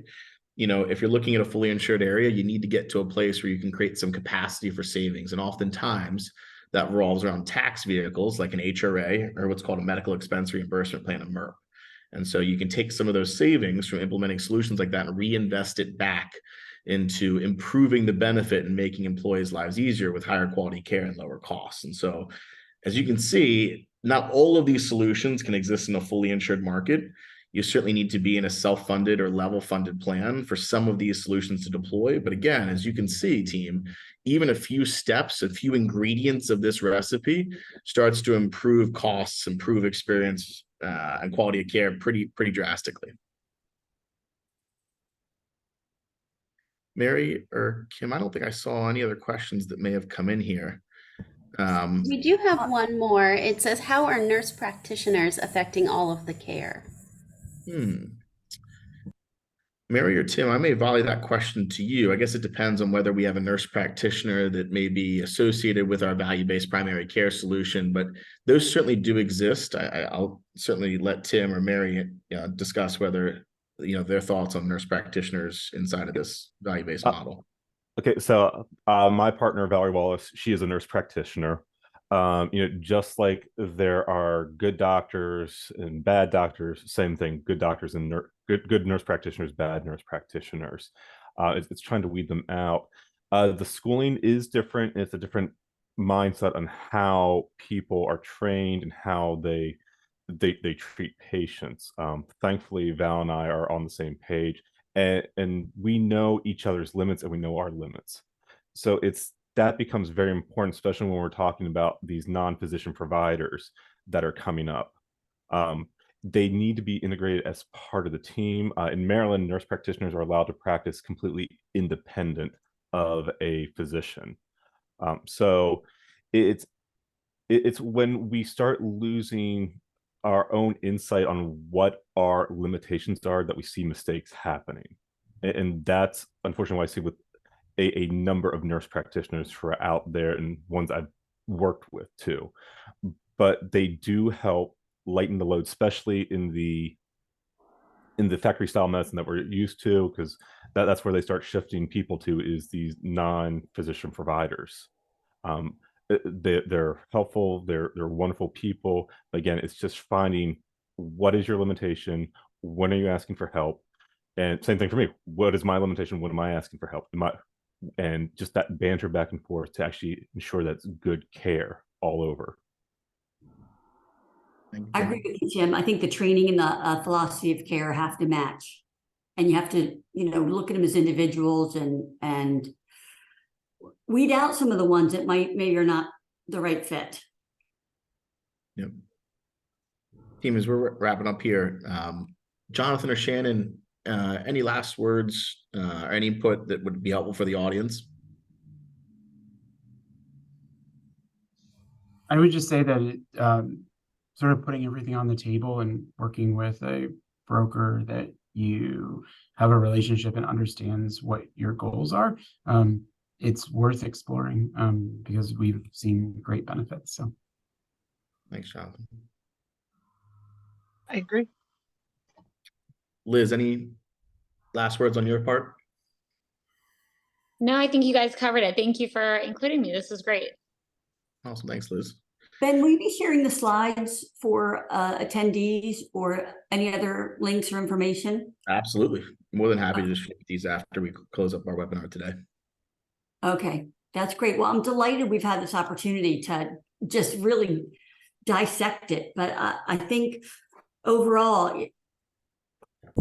If you're looking at a fully insured area, you need to get to a place where you can create some capacity for savings. And oftentimes that revolves around tax vehicles like an HRA or what's called a medical expense reimbursement plan, a MERP. And so you can take some of those savings from implementing solutions like that and reinvest it back into improving the benefit and making employees' lives easier with higher quality care and lower costs. And so, as you can see, not all of these solutions can exist in a fully insured market. You certainly need to be in a self-funded or level-funded plan for some of these solutions to deploy. But again, as you can see, team, even a few steps, a few ingredients of this recipe starts to improve costs, improve experience, and quality of care pretty drastically. Mary or Kim, I don't think I saw any other questions that may have come in here. We do have one more. It says, how are nurse practitioners affecting all of the care? Mary or Tim, I may volley that question to you. I guess it depends on whether we have a nurse practitioner that may be associated with our value-based primary care solution, but those certainly do exist. I'll certainly let Tim or Mary discuss whether their thoughts on nurse practitioners inside of this value-based model. Okay, so my partner Valerie Wallace, she is a nurse practitioner. Just like there are good doctors and bad doctors, same thing, good doctors and good nurse practitioners, bad nurse practitioners. It's trying to weed them out. The schooling is different. It's a different mindset on how people are trained and how they treat patients. Thankfully, Val and I are on the same page, and we know each other's limits and we know our limits. So that becomes very important, especially when we're talking about these non-physician providers that are coming up. They need to be integrated as part of the team. In Maryland, nurse practitioners are allowed to practice completely independent of a physician. So it's when we start losing our own insight on what our limitations are that we see mistakes happening. And that's unfortunately what I see with a number of nurse practitioners who are out there and ones I've worked with too. But they do help lighten the load, especially in the factory style medicine that we're used to, because that's where they start shifting people to, is these non-physician providers. They're helpful, they're wonderful people. Again, it's just finding what is your limitation, when are you asking for help, and same thing for me. What is my limitation? When am I asking for help? And just that banter back and forth to actually ensure that's good care all over. I agree with you, Jim. I think the training and the philosophy of care have to match, and you have to, look at them as individuals and weed out some of the ones that maybe are not the right fit. Yep. Team, as we're wrapping up here, Jonathan or Shannon, any last words or any input that would be helpful for the audience? I would just say that it, sort of putting everything on the table and working with a broker that you have a relationship and understands what your goals are, it's worth exploring because we've seen great benefits. So, Thanks, Jonathan. I agree. Liz, any last words on your part? No, I think you guys covered it. Thank you for including me. This is great. Awesome. Thanks, Liz. Ben, will you be sharing the slides for attendees or any other links or information? Absolutely. More than happy to just share these after we close up our webinar today. Okay, that's great. Well, I'm delighted we've had this opportunity to just really dissect it. But I think overall,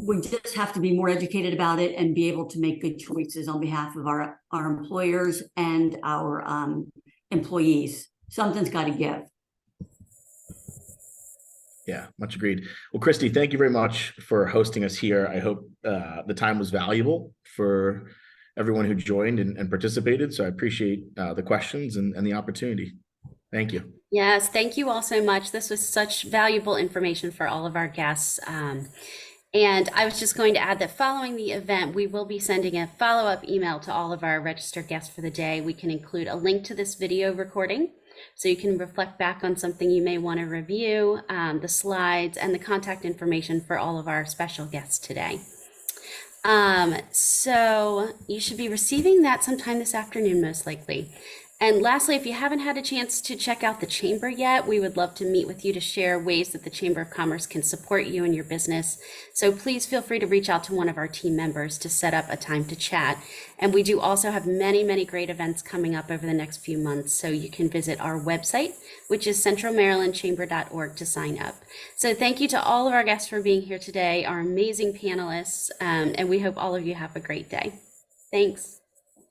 we just have to be more educated about it and be able to make good choices on behalf of our employers and our employees. Something's got to give. Yeah, much agreed. Well, Christy, thank you very much for hosting us here. I hope the time was valuable for everyone who joined and participated. So I appreciate the questions and the opportunity. Thank you. Yes, thank you all so much. This was such valuable information for all of our guests. And I was just going to add that following the event, we will be sending a follow-up email to all of our registered guests for the day. We can include a link to this video recording so you can reflect back on something you may want to review, the slides, and the contact information for all of our special guests today. So you should be receiving that sometime this afternoon, most likely. And lastly, if you haven't had a chance to check out the Chamber yet, we would love to meet with you to share ways that the Chamber of Commerce can support you and your business. So please feel free to reach out to one of our team members to set up a time to chat. And we do also have many, many great events coming up over the next few months. So you can visit our website, which is centralmarylandchamber.org, to sign up. So thank you to all of our guests for being here today, our amazing panelists, and we hope all of you have a great day. Thanks.